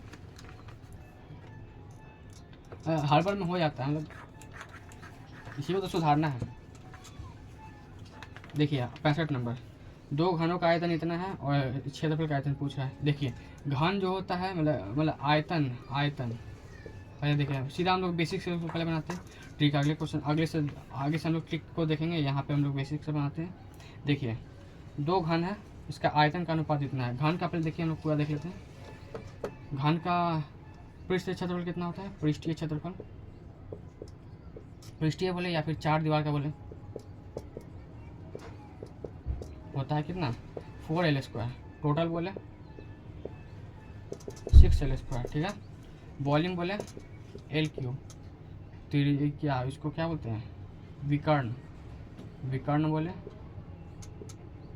हर बार में हो जाता है, मतलब इसी को तो सुधारना है। देखिए 65 नंबर 2 घनों का आयतन इतना है और क्षेत्रफल का आयतन पूछ रहा है। देखिए घन जो होता है मतलब आयतन पहले देखिए सीधा हम लोग बेसिक से पहले बनाते हैं, ट्रिक अगले क्वेश्चन आगे से हम लोग ट्रिक को देखेंगे। यहाँ पे हम लोग बेसिक से बनाते हैं। देखिए 2 घन है, इसका आयतन का अनुपात इतना है। घन का पहले देखिए हम लोग पूरा देख लेते हैं। घन का पृष्ठीय क्षेत्रफल कितना होता है, पृष्ठीय क्षेत्रफल पृष्ठीय बोले या फिर 4 दीवार का बोले होता है कितना 4l², टोटल बोले 6l², ठीक है। वॉल्यूम बोले L3, तो क्या इसको क्या बोलते हैं विकर्ण बोले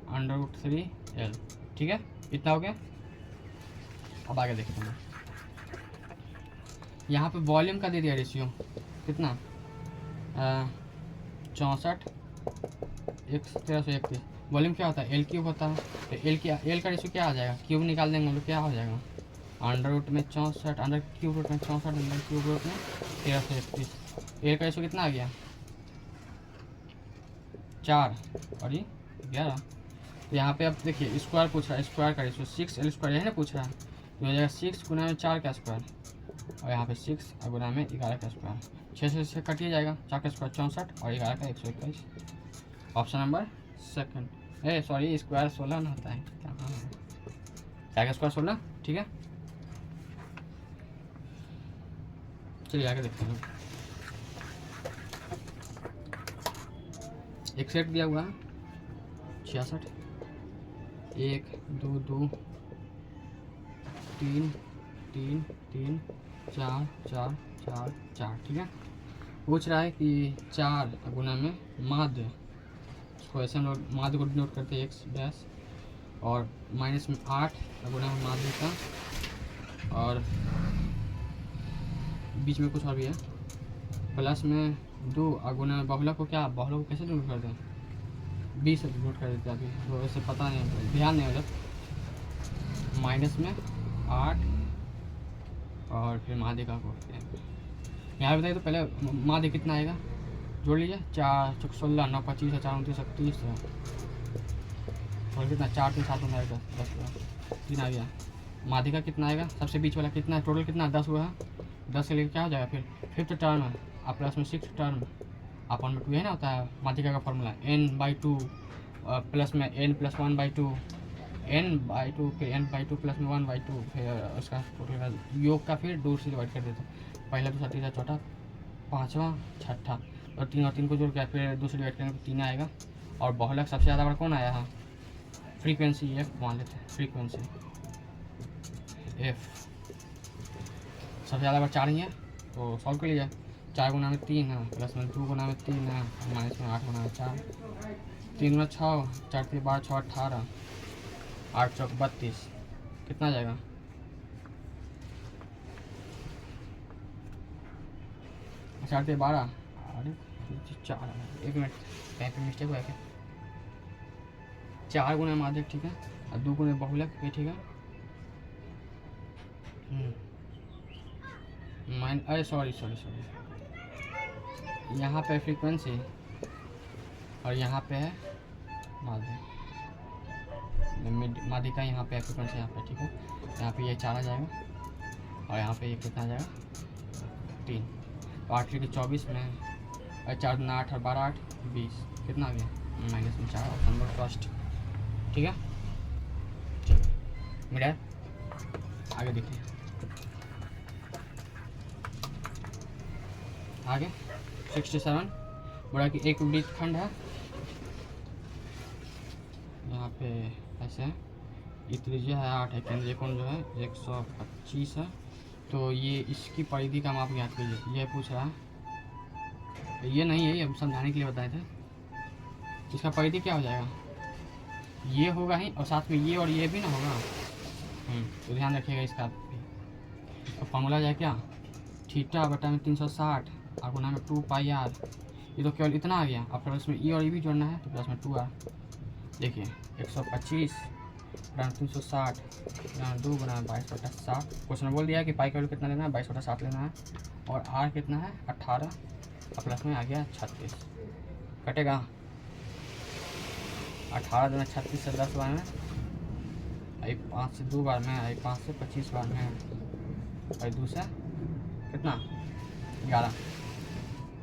√3l, ठीक है। इतना हो गया। अब आगे देखते हैं, यहाँ पे वॉल्यूम का दे दिया रेशियो कितना 64 1331। वॉल्यूम क्या होता है L3 होता है, तो L का रेशियो क्या आ जाएगा, क्यूब निकाल देंगे हम लोग, क्या हो जाएगा अंडर रूट में 64 अंडर क्यूब रूट में 64 अंडर क्यूब रूट में 1331। L का रेशियो कितना आ गया 4 और ये 11। तो यहाँ पे अब देखिए स्क्वायर पूछ रहा है, स्क्वायर का रेशियो 6l स्क्वायर यही ना पूछ रहा है, तो हो जाएगा 6 गुना में 4 का स्क्वायर और यहाँ पे 6 और गुना में 11 का स्क्वायर। 6 से कटिए जाएगा, 4 का स्क्वायर 64 और 11 का 121। Option number second. Sorry square 16 ना होता है, कहाँ है 4 का स्क्वायर 16, ठीक है। चलिए आगे देखते हैं। एक सेट दिया हुआ है 66, 1 2 2 3 3 3 4 4 4 4, ठीक है। पूछ रहा है कि 4 गुना में माध्य, इसको ऐसे हम लोग माध्य को डिनोट करते हैं x डैश, और माइनस में 8 गुना में माध्य का, और बीच में कुछ और भी है, प्लस में 2 गुना में बहुलक को, क्या बहुलक को कैसे डिनोट करते हैं, 20 से डिनोट कर देते हैं अभी, तो ऐसे पता नहीं, ध्यान नहीं मतलब, माइनस में 8 और फिर माध्य का को यहाँ बताइए। तो पहले माध्य कितना आएगा, जोड़ लीजिए, 4 चौक 16 9 25 4 29 31 और कितना 4 3 7 आएगा 10 3 आ गया। माध्य का कितना आएगा, सबसे बीच वाला कितना है, टोटल कितना 10 हुआ है, 10 से लेकर क्या हो जाएगा फिर 5th टर्म है, और प्लस में 6th टर्म, अपन में 2 है ना होता है माध्यिका का फॉर्मूला n/2 प्लस में n+1/2 n/2 फिर n/2 प्लस में 1/2, फिर उसका टोटल योग का फिर 2 से डिवाइड कर देते हैं, पहला दूसरा तीसरा चौथा पाँचवा छठा, और 3 और 3 को जोड़ के फिर 2 से डिवाइड करेंगे तो 3 आएगा। और बहुलक सबसे ज़्यादा बड़ा कौन आया है, फ्रीक्वेंसी f मान लेते हैं, फ्रीक्वेंसी f सबसे ज़्यादा बार 4 ही है, तो सॉल्व कर लीजिए। 4 गुना में 3 है, प्लस में 2 गुना में 3 है, माइनस में 8 गुना में 4, 3 गुना 6 4 3 12 6 18 8 चौक 32, कितना आ जाएगा, 4 3 12, अरे 4, 1 मिनट कहीं पे मिस्टेक हुआ है क्या, 4 गुना माध्यक, ठीक है, और 2 गुना बहुलक, ये ठीक है, अरे सॉरी यहाँ पे फ्रीक्वेंसी और यहाँ पे है माध्य, माध्यिका यहाँ पे है, फ्रीक्वेंसी यहाँ पे, ठीक है। यहाँ पे ये 4 आ जाएगा और यहाँ पे ये कितना आ जाएगा 3, तो 8 के 24 में, और 4 गुना 8 और 12 8 20, कितना आ गया माइनस में 4, ऑप्शन नंबर फर्स्ट, ठीक है। चलिए मिला, आगे देखिए, आगे 67 बड़ा कि एक वृत्तखंड है, यहाँ पे ऐसे है, ये त्रिज्या है 8 है, केंद्रीय कोण जो है 125 है, तो ये इसकी परिधि का माप ज्ञात कीजिए, यह पूछ रहा है, ये नहीं है, ये हम समझाने के लिए बताए थे। इसका परिधि क्या हो जाएगा, ये होगा ही और साथ में ये और ये भी ना होगा, तो ध्यान रखिएगा इसका भी। तो फॉर्मूला जाए क्या, थीटा बटा में 360 और गुना में 2πr, ये तो केवल इतना आ गया, अब फिर उसमें ई और ई भी जोड़ना है, तो प्लस में 2r, देखिए 125 360 2 गुना 22/7, क्वेश्चन में बोल दिया है कि पाई का वैल्यू कितना लेना है, 22/7 लेना है, और r कितना है 18, और प्लस में आ गया 36, कटेगा 18 दूना 36 से 10 बार में, आई 5 से 2 बार में, आई 5 से 25 बार में, और 2 से कितना 11,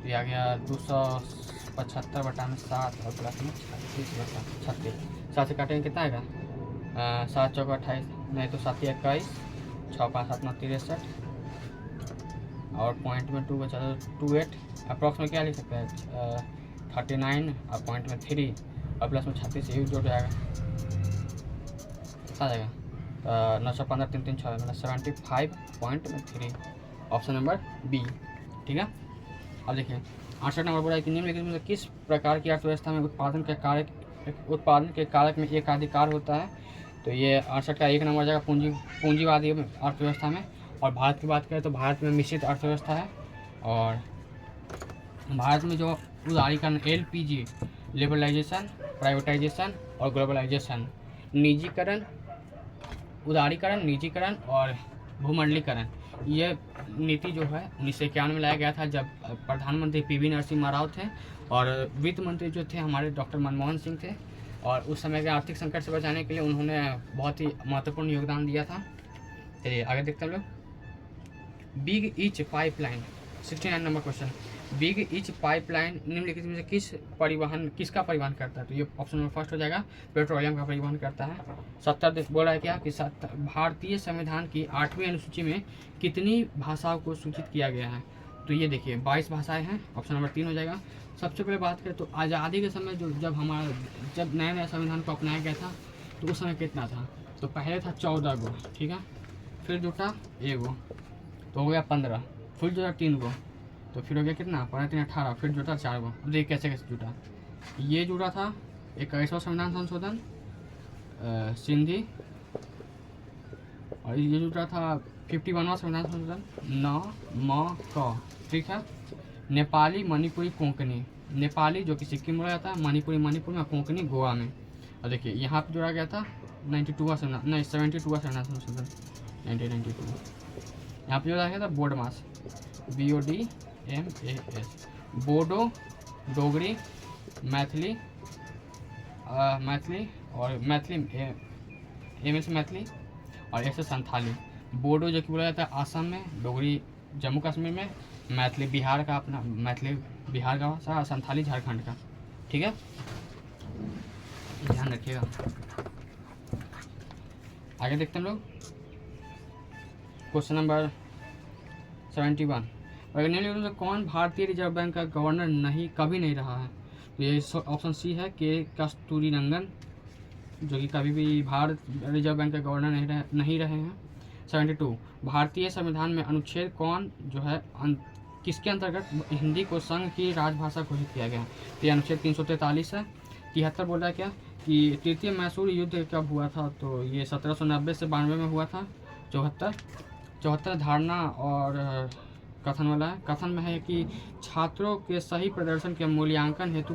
तो ये आ गया 275 बटा में 7 और प्लस में 36 7 से काटेंगे कितना आएगा, 7 चौका 28, नहीं तो 7 21, 6 5 7 9 63, और पॉइंट में 2 बचा तो 28, अप्रॉक्स में क्या लिख सकते हैं 39, और पॉइंट में 3 और प्लस में 36, ये जोड़ जाएगा, आ जाएगा 915 3 3 6 मतलब 75.3, ऑप्शन नंबर बी, ठीक है। अब देखिए 68 नंबर बोला है कि निम्नलिखित में किस प्रकार की अर्थव्यवस्था में उत्पादन के कारक में एकाधिकार होता है, तो ये 68 का 1 नंबर जाएगा पूंजीवादी अर्थव्यवस्था में। और भारत की बात करें तो भारत में मिश्रित अर्थव्यवस्था है, और भारत में जो उदारीकरण LPG, लिबरलाइजेशन, प्राइवेटाइजेशन और ग्लोबलाइजेशन, निजीकरण, उदारीकरण, निजीकरण और भूमंडलीकरण, ये नीति जो है 1991 में लाया गया था, जब प्रधानमंत्री PV नरसिम्हा राव थे, और वित्त मंत्री जो थे हमारे डॉक्टर मनमोहन सिंह थे, और उस समय के आर्थिक संकट से बचाने के लिए उन्होंने बहुत ही महत्वपूर्ण योगदान दिया था। चलिए आगे देखते हैं हम लोग। Big each pipeline, 69 number question. Big each pipeline निम्नलिखित में से किसका परिवहन करता है? तो ये ऑप्शन नंबर फर्स्ट हो जाएगा, पेट्रोलियम का परिवहन करता है। 70 बोला है क्या कि भारतीय संविधान की 8वीं अनुसूची में कितनी भाषाओं को सूचित किया गया है? तो ये देखिए 22 भाषाएं हैं, ऑप्शन नंबर 3 हो जाएगा। सबसे पहले बात करें तो आज़ादी के समय जब नया संविधान को अपनाया गया था तो उस समय कितना था? तो पहले था 14 गो, ठीक है, फिर जुटा 1 गो तो हो गया 15, फिर जुटा 3 गो तो फिर हो गया कितना, 15 3 18, फिर जुटा 4 गो। अब देखिए कैसे कैसे जुटा। ये जुटा था 21वां संविधान संशोधन सिंधी, और ये जुटा था 51वां संविधान संशोधन न क, ठीक है। नेपाली, मणिपुरी, कोंकणी। नेपाली जो कि सिक्किम में जाता है, मणिपुरी मणिपुर में, कोंकणी गोवा में। और देखिए यहाँ पे जोड़ा गया था 72वां संविधान, नहीं 72वां संविधान संशोधन 1992। यहाँ पे जोड़ा गया था बोडमास, BODMAS। बोडो, डोगरी, मैथिली और मैथिली मैथिली और ऐसे संथाली। बोडो जो कि बोला जाता है आसाम में, डोगरी जम्मू कश्मीर में, मैथिली बिहार का, अपना मैथिली बिहार का भाषा, संथाली झारखंड का, ठीक है, ध्यान रखिएगा। आगे देखते हैं हम लोग क्वेश्चन नंबर 71। निम्नलिखित में कौन भारतीय रिजर्व बैंक का गवर्नर कभी नहीं रहा है? तो ये ऑप्शन सी है के कस्तूरीरंगन, जो कि कभी भी भारत रिजर्व बैंक के गवर्नर नहीं रहे हैं। 72 भारतीय संविधान में अनुच्छेद कौन जो है किसके अंतर्गत हिंदी को संघ की राजभाषा घोषित किया गया? तो ये अनुच्छेद 343 है। 73 बोल रहा है क्या कि तृतीय मैसूर युद्ध कब हुआ था? तो ये 1790 से 92 में हुआ था। 74 धारणा और कथन वाला है। कथन में है कि छात्रों के सही प्रदर्शन के मूल्यांकन हेतु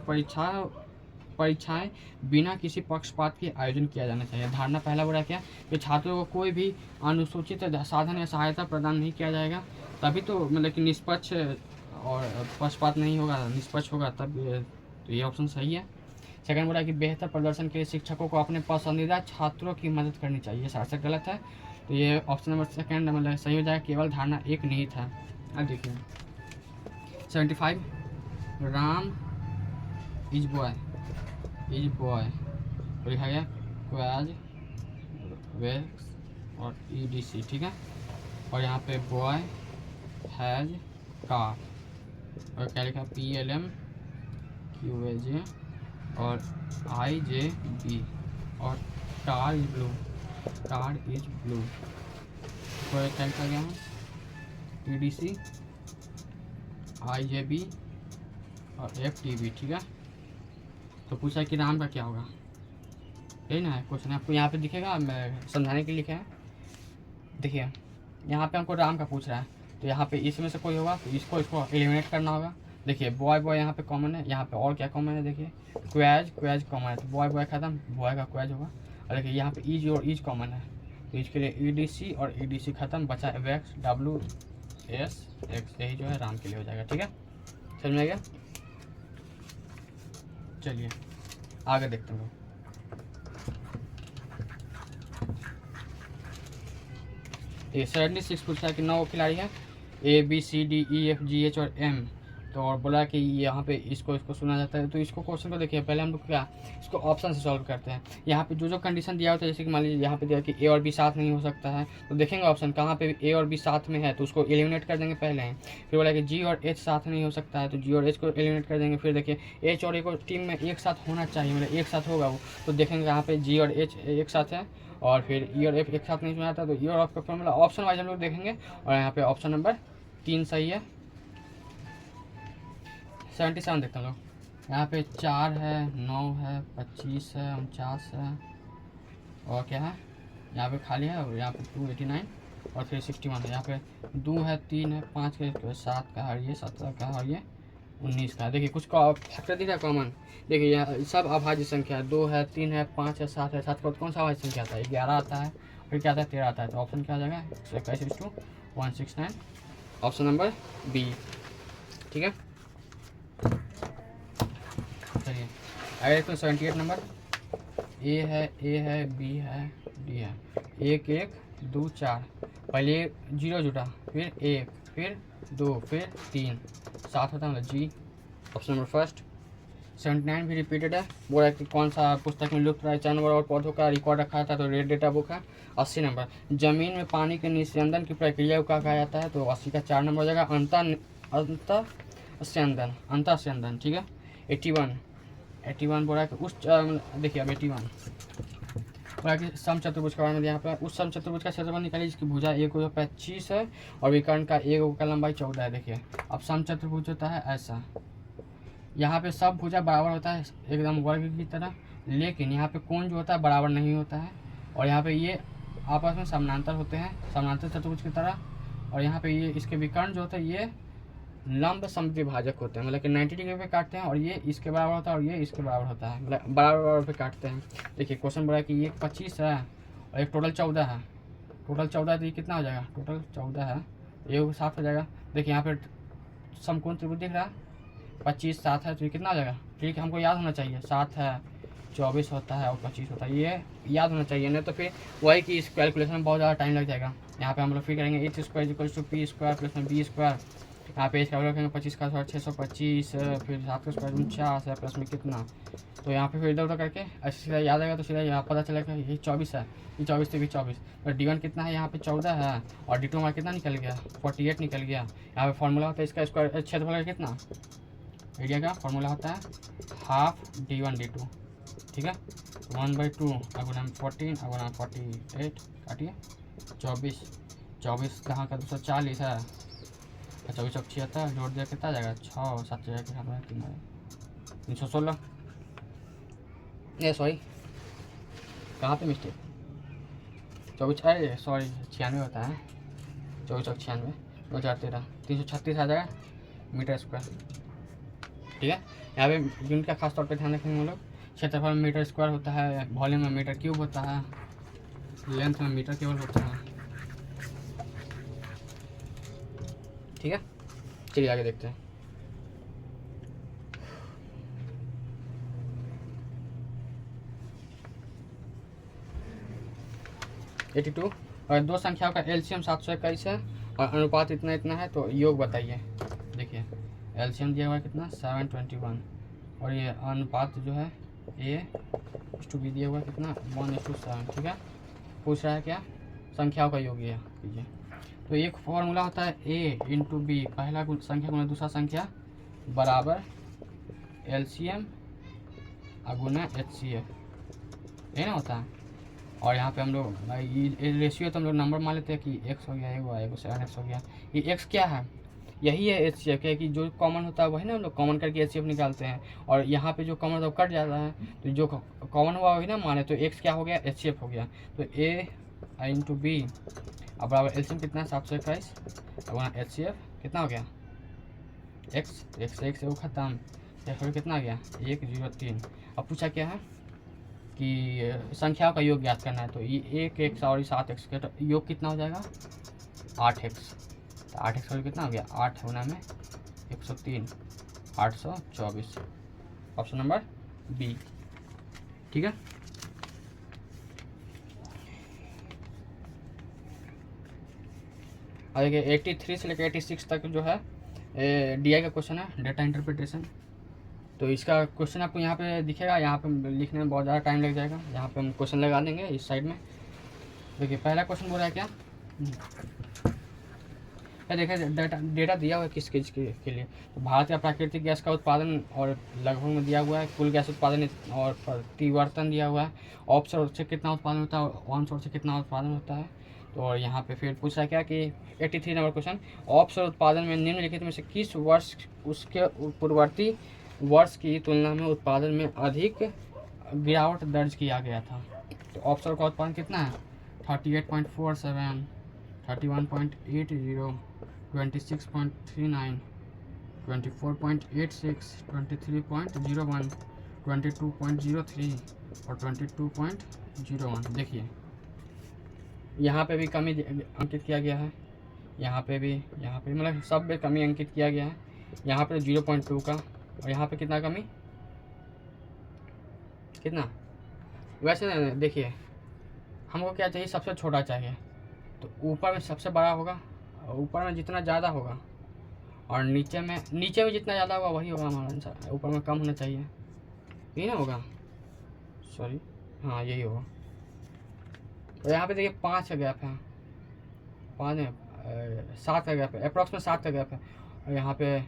परीक्षाएं बिना किसी पक्षपात के आयोजन किया जाना चाहिए। धारणा पहला बोला क्या कि छात्रों को कोई भी अनुसूचित साधन या सहायता प्रदान नहीं किया जाएगा, तभी तो मतलब कि निष्पक्ष और पक्षपात नहीं होगा, निष्पक्ष होगा तब। तो ये ऑप्शन सही है। सेकंड बोला कि बेहतर प्रदर्शन के लिए शिक्षकों को अपने पसंदीदा छात्रों की मदद करनी चाहिए, सार्थक गलत है। तो ये ऑप्शन नंबर सेकंड मतलब सही हो जाएगा, केवल धारणा एक निहित है। अब देखिए 75 राम इज बॉय लिखा गया क्वाज वेक्स और EDC, ठीक है। और यहाँ पे बॉय हैज कार, और क्या लिखा PLM QAJ और IJB, और कार इज ब्लू तो क्या लिखा गया है EDC IJB और FTB, ठीक है। तो पूछा है कि राम का क्या होगा, यही ना है क्वेश्चन। आपको यहाँ पे दिखेगा, मैं समझाने के लिए लिखा है। देखिए यहाँ पे हमको राम का पूछ रहा है, तो यहाँ पे इसमें से कोई होगा तो इसको एलिमिनेट करना होगा। देखिए बॉय यहाँ पे कॉमन है, यहाँ पे और क्या कॉमन है, देखिए क्वेज कॉमन है, तो बॉय खत्म, बॉय का क्वेज होगा। और देखिए यहाँ पे ईज और ईज कॉमन है, तो इसके लिए EDC और EDC खत्म, बचा वेक्स WSX, यही जो है राम के लिए हो जाएगा, ठीक है। समझ में आ गया? चलिए आगे देखते हैं। ये 76 पूछता है कि 9 खिलाड़ी है, ABCDEFGH और M, तो और बोला कि यहाँ पे इसको सुना जाता है। तो इसको क्वेश्चन को देखिए, पहले हम लोग क्या इसको ऑप्शन से सॉल्व करते हैं। यहाँ पे जो कंडीशन दिया होता है, जैसे कि मान लीजिए यहाँ पे दिया कि A और B साथ नहीं हो सकता है, तो देखेंगे ऑप्शन कहाँ पे A और B साथ में है तो उसको एलिमिनेट कर देंगे पहले ही। फिर बोला कि G और H साथ नहीं हो सकता है, तो G और H को एलिमिनेट कर देंगे। फिर देखिए H और A को टीम में एक साथ होना चाहिए, मतलब एक साथ होगा वो, तो देखेंगे यहाँ पे G और H एक साथ है, और फिर E और F एक साथ नहीं सुना जाता, तो E और F का फॉर्मूला ऑप्शन वाइज हम लोग देखेंगे। और यहाँ पे ऑप्शन नंबर 3 सही है। 77 देखते हैं लोग, यहाँ पे 4 है, 9 है, 25 है, 49 है, और क्या है यहाँ पे खाली है, और यहाँ पे 289 और फिर 61 है। यहाँ पे 2 है, 3 है, 5 है, 7 का है, ये 17 का है, और ये 19 का है। देखिए कुछ का फैक्टर दिख रहा है कॉमन, देखिए यहाँ सब अभाज्य संख्या है, 2 है, 3 है, 5 है, 7 है। 7 का कौन सा अभाज्य संख्या आता है? 11 आता है, फिर क्या आता है 13 आता है, तो ऑप्शन क्या आ जाएगा 121/169, ऑप्शन नंबर B, ठीक है। आगे देखते हैं 78 नंबर। ए है, बी है, डी है। 1 1 2 4, पहले जीरो जुटा, फिर 1, फिर 2, फिर 3, 7 होता है मतलब जी, ऑप्शन नंबर फर्स्ट। 79 भी रिपीटेड है। बोला कि कौन सा पुस्तक में लुप्त प्राय जानवर और पौधों का रिकॉर्ड रखा था, तो रेड डेटा बुक है। 80 नंबर, जमीन में पानी के निस्यंदन की प्रक्रिया को क्या कहा जाता है, तो 80 का 4 नंबर हो जाएगा अंतः स्यंदन, ठीक है। 81 बोला कि उस देखिए अब 81 बोला कि सम चतुर्भुज के बारे में यहाँ पर, उस सम चतुर्भुज का क्षेत्रफल निकालिए जिसकी भुजा एक को 25 है और विकर्ण का एक का लंबाई 14 है। देखिए अब सम चतुर्भुज होता है ऐसा, यहाँ पे सब भुजा बराबर होता है एकदम वर्ग की तरह, लेकिन यहाँ पे कोण जो होता है बराबर नहीं होता है, और यहाँ पे ये आपस में समानांतर होते हैं, समानांतर चतुर्भुज की तरह। और यहाँ पे ये इसके विकर्ण जो होता है ये लंब समद्विभाजक होते हैं, मतलब कि 90 डिग्री पे काटते हैं, और ये इसके बराबर होता है और ये इसके बराबर होता है, मतलब बराबर पे काटते हैं। देखिए क्वेश्चन बोला है कि ये 25 है और एक टोटल 14 है, टोटल 14 है तो ये कितना हो जाएगा, टोटल 14 है, ये 7 हो जाएगा। देखिए यहाँ पे समकोण त्रिभुज दिख रहा है, 25 7 है तो ये कितना हो जाएगा, ठीक है, हमको याद होना चाहिए 7 है, 24 होता है और 25 होता है, ये याद होना चाहिए, नहीं तो फिर वही कि इस कैलकुलेशन में बहुत ज़्यादा टाइम लग जाएगा। यहाँ पे हम लोग फिर करेंगे h square equal to P square plus में बी स्क्वायर, यहाँ पे इसका रखेंगे 25 का स्क्वायर 625, फिर 7 का स्क्वायर 49 है, प्लस में कितना, तो यहाँ पे फिर इधर उधर करके ऐसे सीधा याद आएगा, तो सीधा यहाँ पता चलेगा ये 24 है, ये 24 से भी 24, और D1 कितना है, यहाँ पे 14 है, और D2 हमारा कितना निकल गया 48 निकल गया। यहाँ पे फॉर्मूला होता है इसका स्क्वायर क्षेत्रफल का कितना, एरिया का फॉर्मूला होता है हाफ D1 D2, ठीक है। 1/2 अगुना 14 अगुना 48 काटिए 24 कहाँ का 240 है, 24 76 जोड़ दिया कितना जाएगा 6 7 जगह 316, ये सॉरी कहाँ पे मिस्टेक, 24 अरे सॉरी 96 होता है, 24 96 2013 336 आ जाएगा मीटर स्क्वायर, ठीक है। यहाँ पे यूनिट का खास तौर पे ध्यान रखेंगे हम लोग, क्षेत्रफल में मीटर स्क्वायर होता है, वॉल्यूम में मीटर क्यूब होता है, लेंथ में मीटर केवल होता है, ठीक है। चलिए आगे देखते हैं। एटी टू, और दो संख्याओं का एलसीएम 721 है और अनुपात इतना इतना है, तो योग बताइए। देखिए एलसीएम दिया हुआ है कितना 721, और ये अनुपात जो है A/B दिया हुआ है कितना 1:7, ठीक है। पूछ रहा है क्या, संख्याओं का योग यह कीजिए। तो एक फॉर्मूला होता है A/B, पहला संख्या गुना दूसरा संख्या बराबर एलसीएम गुना HCF, ये ना होता है। और यहाँ पे हम लोग रेशियो तो हम लोग नंबर मान लेते हैं कि x हो गया, एगो 7x हो गया, ये x क्या है, यही है HCF, क्या कि जो कॉमन होता है वही ना हम लोग कॉमन करके HCF निकालते हैं, और यहाँ पे जो कॉमन होता है वो कट जाता है, तो जो कॉमन हुआ वही ना माने, तो x क्या हो गया HCF हो गया। तो A/B अब बराबर एलसीएम कितना है 721 अब HCF कितना हो गया x से वो खत्म, फिर कितना आ गया 103। अब पूछा क्या है कि संख्याओं का योग ज्ञात करना है, तो ये 1x और 7x का योग कितना हो जाएगा 8x, तो 8x का योग कितना हो गया 8 गुना में 103 824, ऑप्शन नंबर बी, ठीक है। और देखिए 83 से लेकर 86 तक जो है DI का क्वेश्चन है, डेटा इंटरप्रिटेशन। तो इसका क्वेश्चन आपको यहाँ पे दिखेगा, यहाँ पे लिखने में बहुत ज़्यादा टाइम लग जाएगा, यहाँ पे हम क्वेश्चन लगा देंगे इस साइड में। देखिए पहला क्वेश्चन बोल रहा है क्या देखिए डेटा दिया हुआ है किस चीज़ के लिए, तो भारत का प्राकृतिक गैस का उत्पादन और लगभग में दिया हुआ है, कुल गैस उत्पादन और प्रतिवर्तन दिया हुआ है, ऑफ सोर्स से कितना उत्पादन होता है और ऑन सोर्स से कितना उत्पादन होता है। तो और यहाँ पे फिर पूछा है क्या कि 83 नंबर क्वेश्चन, ऑफ सोर्स उत्पादन में निम्नलिखित में से किस वर्ष उसके पूर्ववर्ती वर्ष की तुलना में उत्पादन में अधिक गिरावट दर्ज किया गया था। तो ऑफशोर का उत्पादन कितना है 38.47, 31.80, 26.39, 24.86, 23.01, 22.03 और 22.01। देखिए यहाँ पे भी कमी अंकित किया गया है, यहाँ पे मतलब सब में कमी अंकित किया गया है। यहाँ पे 0.2 का, और यहाँ पे कितना कमी कितना, वैसे ना देखिए हमको क्या चाहिए, सबसे छोटा चाहिए, तो ऊपर में सबसे बड़ा होगा, और ऊपर में जितना ज़्यादा होगा और नीचे में जितना ज़्यादा होगा वही होगा हमारा आंसर। ऊपर में कम होना चाहिए, यही ना होगा, सॉरी हाँ यही होगा। और यहाँ पे देखिए 5 का गैप है, 5 नहीं 7 का गैप है, अप्रॉक्स में 7 का गैप है, और यहाँ पे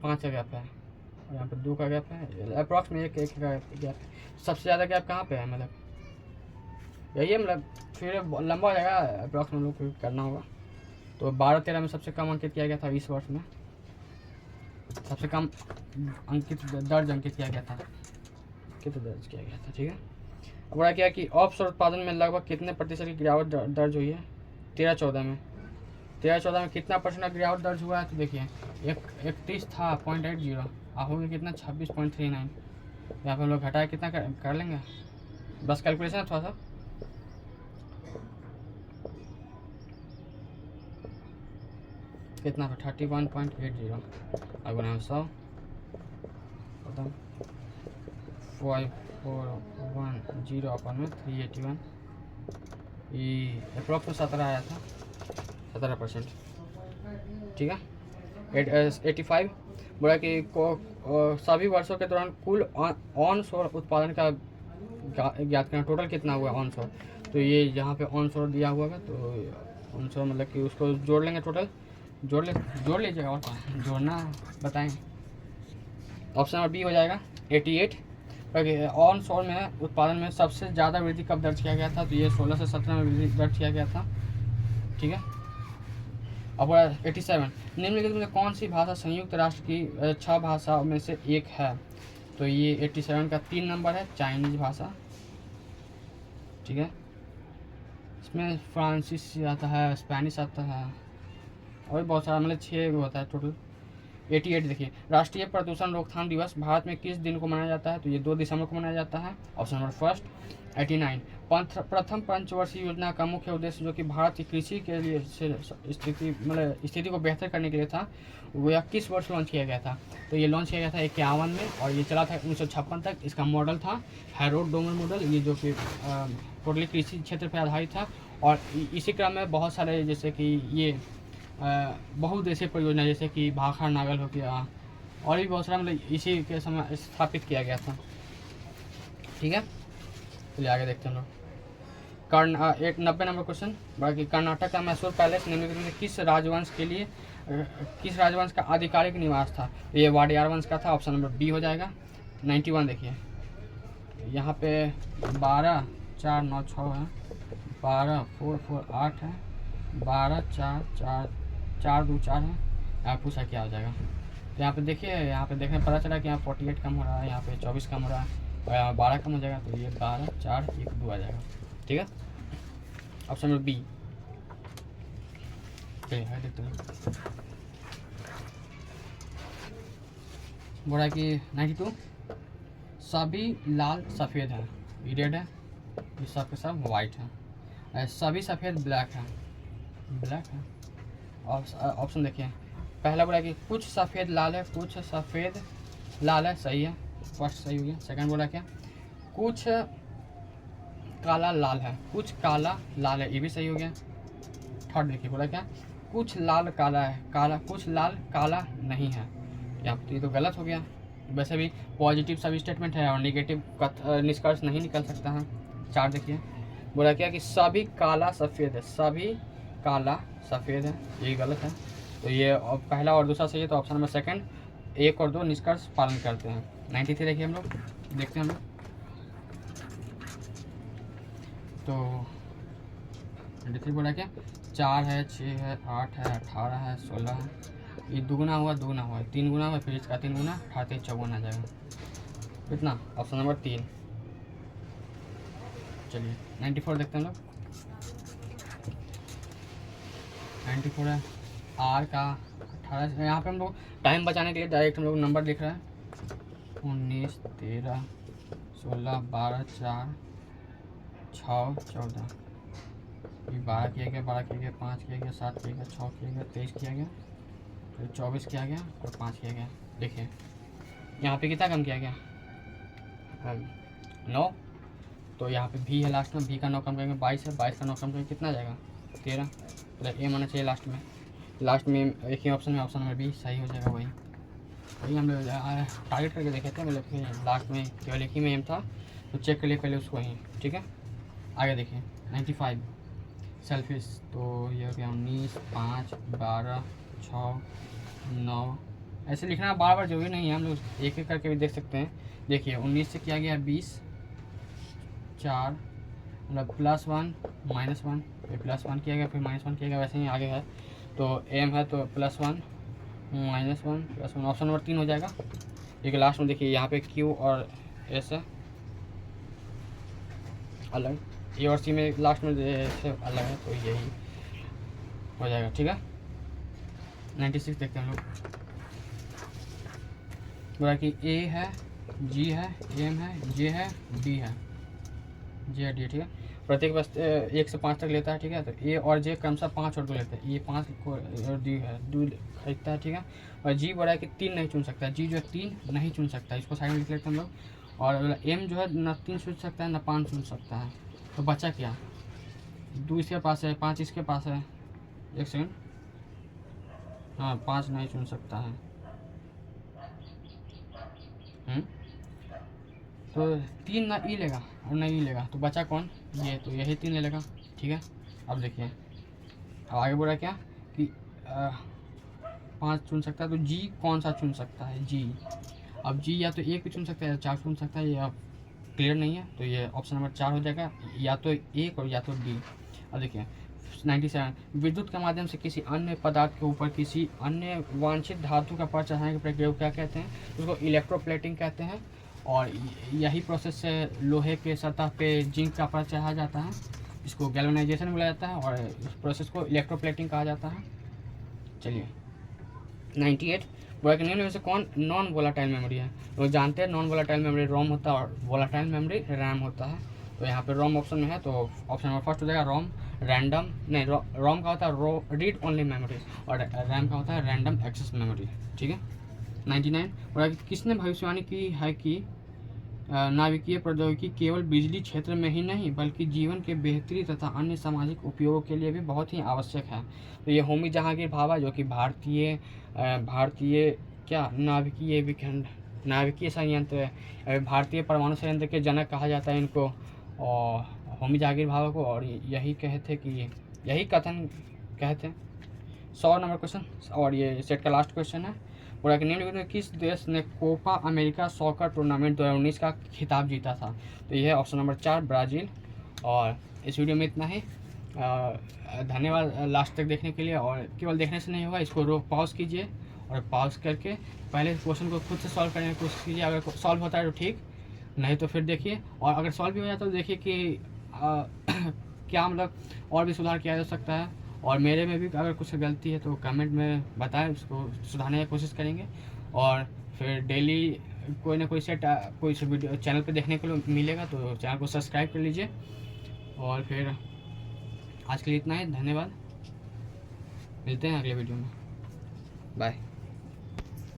5 का गैप है, और यहाँ पे 2 का गैप है, अप्रॉक्स में 1 का गैप है। सबसे ज़्यादा गैप कहाँ पे है, मतलब यही है, मतलब फिर लंबा हो जाएगा, अप्रॉक्स में लोग को करना होगा। तो 12-13 में सबसे कम अंकित किया गया था, 20 वर्ष में सबसे कम अंकित दर्ज अंकित किया गया था, कितना दर्ज किया गया था। ठीक है, अब बड़ा क्या कि ऑफशोर उत्पादन में लगभग कितने प्रतिशत की गिरावट दर्ज हुई है, 13-14 में। 13-14 में कितना परसेंट का गिरावट दर्ज हुआ है, तो देखिए 31 था 0.80, हो गया कितना 26.39। यहाँ पर हम लोग घटाया कितना कर लेंगे, बस कैलकुलेशन है थोड़ा सा। कितना 31.80 अगुना 100 खत्म 5410 अपन में 381, ये अप्रॉक्स में 17 आया था, 17%। ठीक है, 85 बोला कि सभी वर्षों के दौरान कुल ऑन शोर उत्पादन का ज्ञात करना, टोटल कितना हुआ ऑन शोर। तो ये यहाँ पे ऑन शोर दिया हुआ है, तो ऑन शोर मतलब कि उसको जोड़ लेंगे, टोटल जोड़ लीजिएगा, और क्या जोड़ना बताएं। ऑप्शन नंबर बी हो जाएगा 88। ऑन शोर में उत्पादन में सबसे ज़्यादा वृद्धि कब दर्ज किया गया था, तो ये 16 से 17 में वृद्धि दर्ज किया गया था। ठीक है, अब 87 निम्नलिखित में कौन सी भाषा संयुक्त राष्ट्र की 6 भाषाओं में से एक है, तो ये 87 का 3 नंबर है, चाइनीज भाषा। ठीक है, इसमें फ्रांसीसी आता है, स्पेनिश आता है, और बहुत सारा, मतलब 6 होता है टोटल। 88 देखिए, राष्ट्रीय प्रदूषण रोकथाम दिवस भारत में किस दिन को मनाया जाता है, तो ये 2 दिसंबर को मनाया जाता है, ऑप्शन नंबर फर्स्ट। 89 प्रथम पंचवर्षीय योजना का मुख्य उद्देश्य जो कि भारत की कृषि के लिए स्थिति को बेहतर करने के लिए था, वो 21 वर्ष लॉन्च किया गया था। तो ये लॉन्च किया गया था 51 में, और ये चला था 1956 तक। इसका मॉडल था हैरोल्ड डोमर मॉडल, ये जो कि टोटली कृषि क्षेत्र पर आधारित था। और इसी क्रम में बहुत सारे, जैसे कि ये बहुउद्देशीय परियोजना, जैसे कि भाखड़ नागल हो गया, और भी बहुत सारा, मतलब इसी के समय स्थापित किया गया था। ठीक है, चलिए आगे देखते हैं हम लोग। 90 नंबर क्वेश्चन, बाकी कर्नाटक का मैसूर पैलेस निम्नलिखित में किस राजवंश का आधिकारिक निवास था, ये वाडियार वंश का था, ऑप्शन नंबर बी हो जाएगा। 91 देखिए, यहाँ पे 12 4 9 6 है, 12 4 4 8 है, 12 4 4 4 2 4 है। यहाँ पूछा क्या हो जाएगा, तो यहाँ पे देखिए, यहाँ पे देखने पता चला कि यहाँ 48 कम हो रहा है, यहाँ पे 24 कम हो रहा है, और यहाँ 12 कम हो जाएगा, तो ये 12 4 1 2 आ जाएगा। ठीक है, ऑप्शन नंबर बी। चलिए देखते हैं, बोला कि 92 सभी लाल सफ़ेद है, ये रेड है, ये सब के सब वाइट है, सभी सफ़ेद ब्लैक है, ऑप्शन देखिए, पहला बोला कि कुछ सफ़ेद लाल है, कुछ सफ़ेद लाल है, सही है, फर्स्ट सही हो गया। सेकंड बोला क्या, कुछ काला लाल है, कुछ काला लाल है, ये भी सही हो गया। थर्ड देखिए, बोला क्या, कुछ लाल काला है, कुछ लाल काला नहीं है, यहाँ तो ये तो गलत हो गया। वैसे भी पॉजिटिव सभी स्टेटमेंट है और नेगेटिव का निष्कर्ष नहीं निकल सकता है। 4 देखिए, बोला क्या कि सभी काला सफ़ेद है, सभी काला सफ़ेद है, ये गलत है। तो ये पहला और दूसरा सही है, तो ऑप्शन नंबर सेकंड 1 और 2 निष्कर्ष पालन करते हैं। 93 देखिए, हम लोग देखते हैं हम लोग, तो 93 बोला क्या, 4 है, 6 है, 8 है, 18 है, 16 है, ये दुगुना हुआ 3 गुना हुआ, फिर इसका 3 गुना, 38 54 आ जाएगा। कितना, ऑप्शन नंबर 3। चलिए 94 देखते हैं हम लोग। 94 है, आर का 18, यहाँ पे हम लोग टाइम बचाने के लिए डायरेक्ट हम लोग नंबर लिख रहे हैं, 19 13 16 12 4 6 14, ये 12 किया गया, 12 किया गया, 5 किया गया, 7 किया गया, 6 किया गया, 23 किया गया, फिर 24 किया गया और 5 किया गया। देखिए यहाँ पे कितना कम किया गया, 9, तो यहाँ पे भी है लास्ट में, भी का 9 कम करेंगे 22 है, 22 का 9 कम करेंगे कितना आ जाएगा 13, मतलब ए आना चाहिए लास्ट में एक ही ऑप्शन में, ऑप्शन नंबर बी सही हो जाएगा। वही हम लोग टारगेट करके देखे थे, मतलब कि लास्ट में केवल एक ही में एम था, तो चेक कर लिए पहले उसको ही, ठीक है। आगे देखिए 95 सेल्फिश, तो ये हो गया 19, 5, 12, 6, 9, ऐसे लिखना बार बार जरूरी नहीं है, हम लोग एक एक करके भी देख सकते हैं। देखिए 19 से किया गया 20, 4, मतलब +1 -1, फिर +1 किया गया, फिर -1 किया गया, वैसे ही आगे है। तो एम है तो +1 -1 +1, ऑप्शन नंबर 3 हो जाएगा। ठीक है, लास्ट में देखिए यहाँ पे क्यू और एस है अलग, ए और सी में लास्ट में से अलग है, तो यही हो जाएगा। ठीक है, 96 देखते हैं हम लोग। बोला कि ए है, जी है, एम है, जे है, डी है, जे है डी, ठीक है। प्रत्येक बस 1 से 5 तक लेता है, ठीक है। तो ए और जे क्रमशः 5 और 2 लेते हैं, ये 5 को और डी है 2 खरीदता है, ठीक है। और जी बोला है कि 3 नहीं चुन सकता है, जी जो है 3 नहीं चुन सकता है, इसको साइड में लिख लेते हैं हम लोग। और एम जो है ना 3 चुन सकता है ना 5 चुन सकता है, तो बचा क्या, 2 इसके पास है, 5 इसके पास है, एक सेकेंड, हाँ 5 नहीं चुन सकता है। तो 3 ना ई लेगा और ना ई लेगा, तो बचा कौन, ये, तो यही 3 ले लेगा, ठीक है। अब देखिए अब आगे बोला क्या कि 5 चुन सकता है, तो जी कौन सा चुन सकता है, जी। अब जी या तो 1 भी चुन सकता है या 4 चुन सकता है, ये अब क्लियर नहीं है, तो ये ऑप्शन नंबर 4 हो जाएगा, या तो 1 और या तो डी। अब देखिए 97 विद्युत के माध्यम से किसी अन्य पदार्थ के ऊपर किसी अन्य वांछित धातु का पर चढ़ाने की प्रक्रिया को क्या कहते हैं, उसको इलेक्ट्रोप्लेटिंग कहते हैं। और यही प्रोसेस से लोहे के सतह पे जिंक का पर चढ़ाया जाता है, इसको गैल्वेनाइजेशन बोला जाता है, और इस प्रोसेस को इलेक्ट्रोप्लेटिंग कहा जाता है। चलिए 98 बोला कि निम्न में से कौन नॉन वोलाटाइल मेमोरी है, तो जानते हैं नॉन वोलाटाइल मेमोरी रोम होता है और वोलाटाइल मेमोरी रैम होता है। तो यहाँ पे रोम ऑप्शन में है, तो ऑप्शन नंबर फर्स्ट हो जाएगा रोम। रैंडम नहीं, रोम का होता है रीड ओनली मेमोरी, और रैम का होता है रैंडम एक्सेस मेमोरी, ठीक है। 99 बोला कि किसने भविष्यवाणी की है कि नाभिकीय प्रौद्योगिकी केवल बिजली क्षेत्र में ही नहीं बल्कि जीवन के बेहतरी तथा अन्य सामाजिक उपयोगों के लिए भी बहुत ही आवश्यक है। तो ये होमी जहांगीर भाभा, जो कि भारतीय क्या नाभिकीय संयंत्र, भारतीय परमाणु संयंत्र के जनक कहा जाता है इनको, और होमी जहांगीर भाभा को, और यही कहते कि यही कथन कहते हैं। 100 नंबर क्वेश्चन, और ये सेट का लास्ट क्वेश्चन है। बोला कि निम्नलिखित में किस देश ने कोपा अमेरिका सॉकर टूर्नामेंट 2019 का खिताब जीता था, तो यह है ऑप्शन नंबर 4 ब्राज़ील। और इस वीडियो में इतना ही, धन्यवाद लास्ट तक देखने के लिए। और केवल देखने से नहीं होगा, इसको पॉज कीजिए और पॉज करके पहले क्वेश्चन को खुद से सॉल्व करने की कोशिश कीजिए, अगर सॉल्व होता है तो ठीक, नहीं तो फिर देखिए, और अगर सॉल्व भी हो जाता है तो देखिए कि क्या मतलब और भी सुधार किया जा सकता है। और मेरे में भी अगर कुछ गलती है तो कमेंट में बताएं, उसको सुधारने की कोशिश करेंगे। और फिर डेली कोई ना कोई सेट कोई वीडियो चैनल पे देखने को मिलेगा, तो चैनल को सब्सक्राइब कर लीजिए। और फिर आज के लिए इतना ही, धन्यवाद, मिलते हैं अगले वीडियो में, बाय।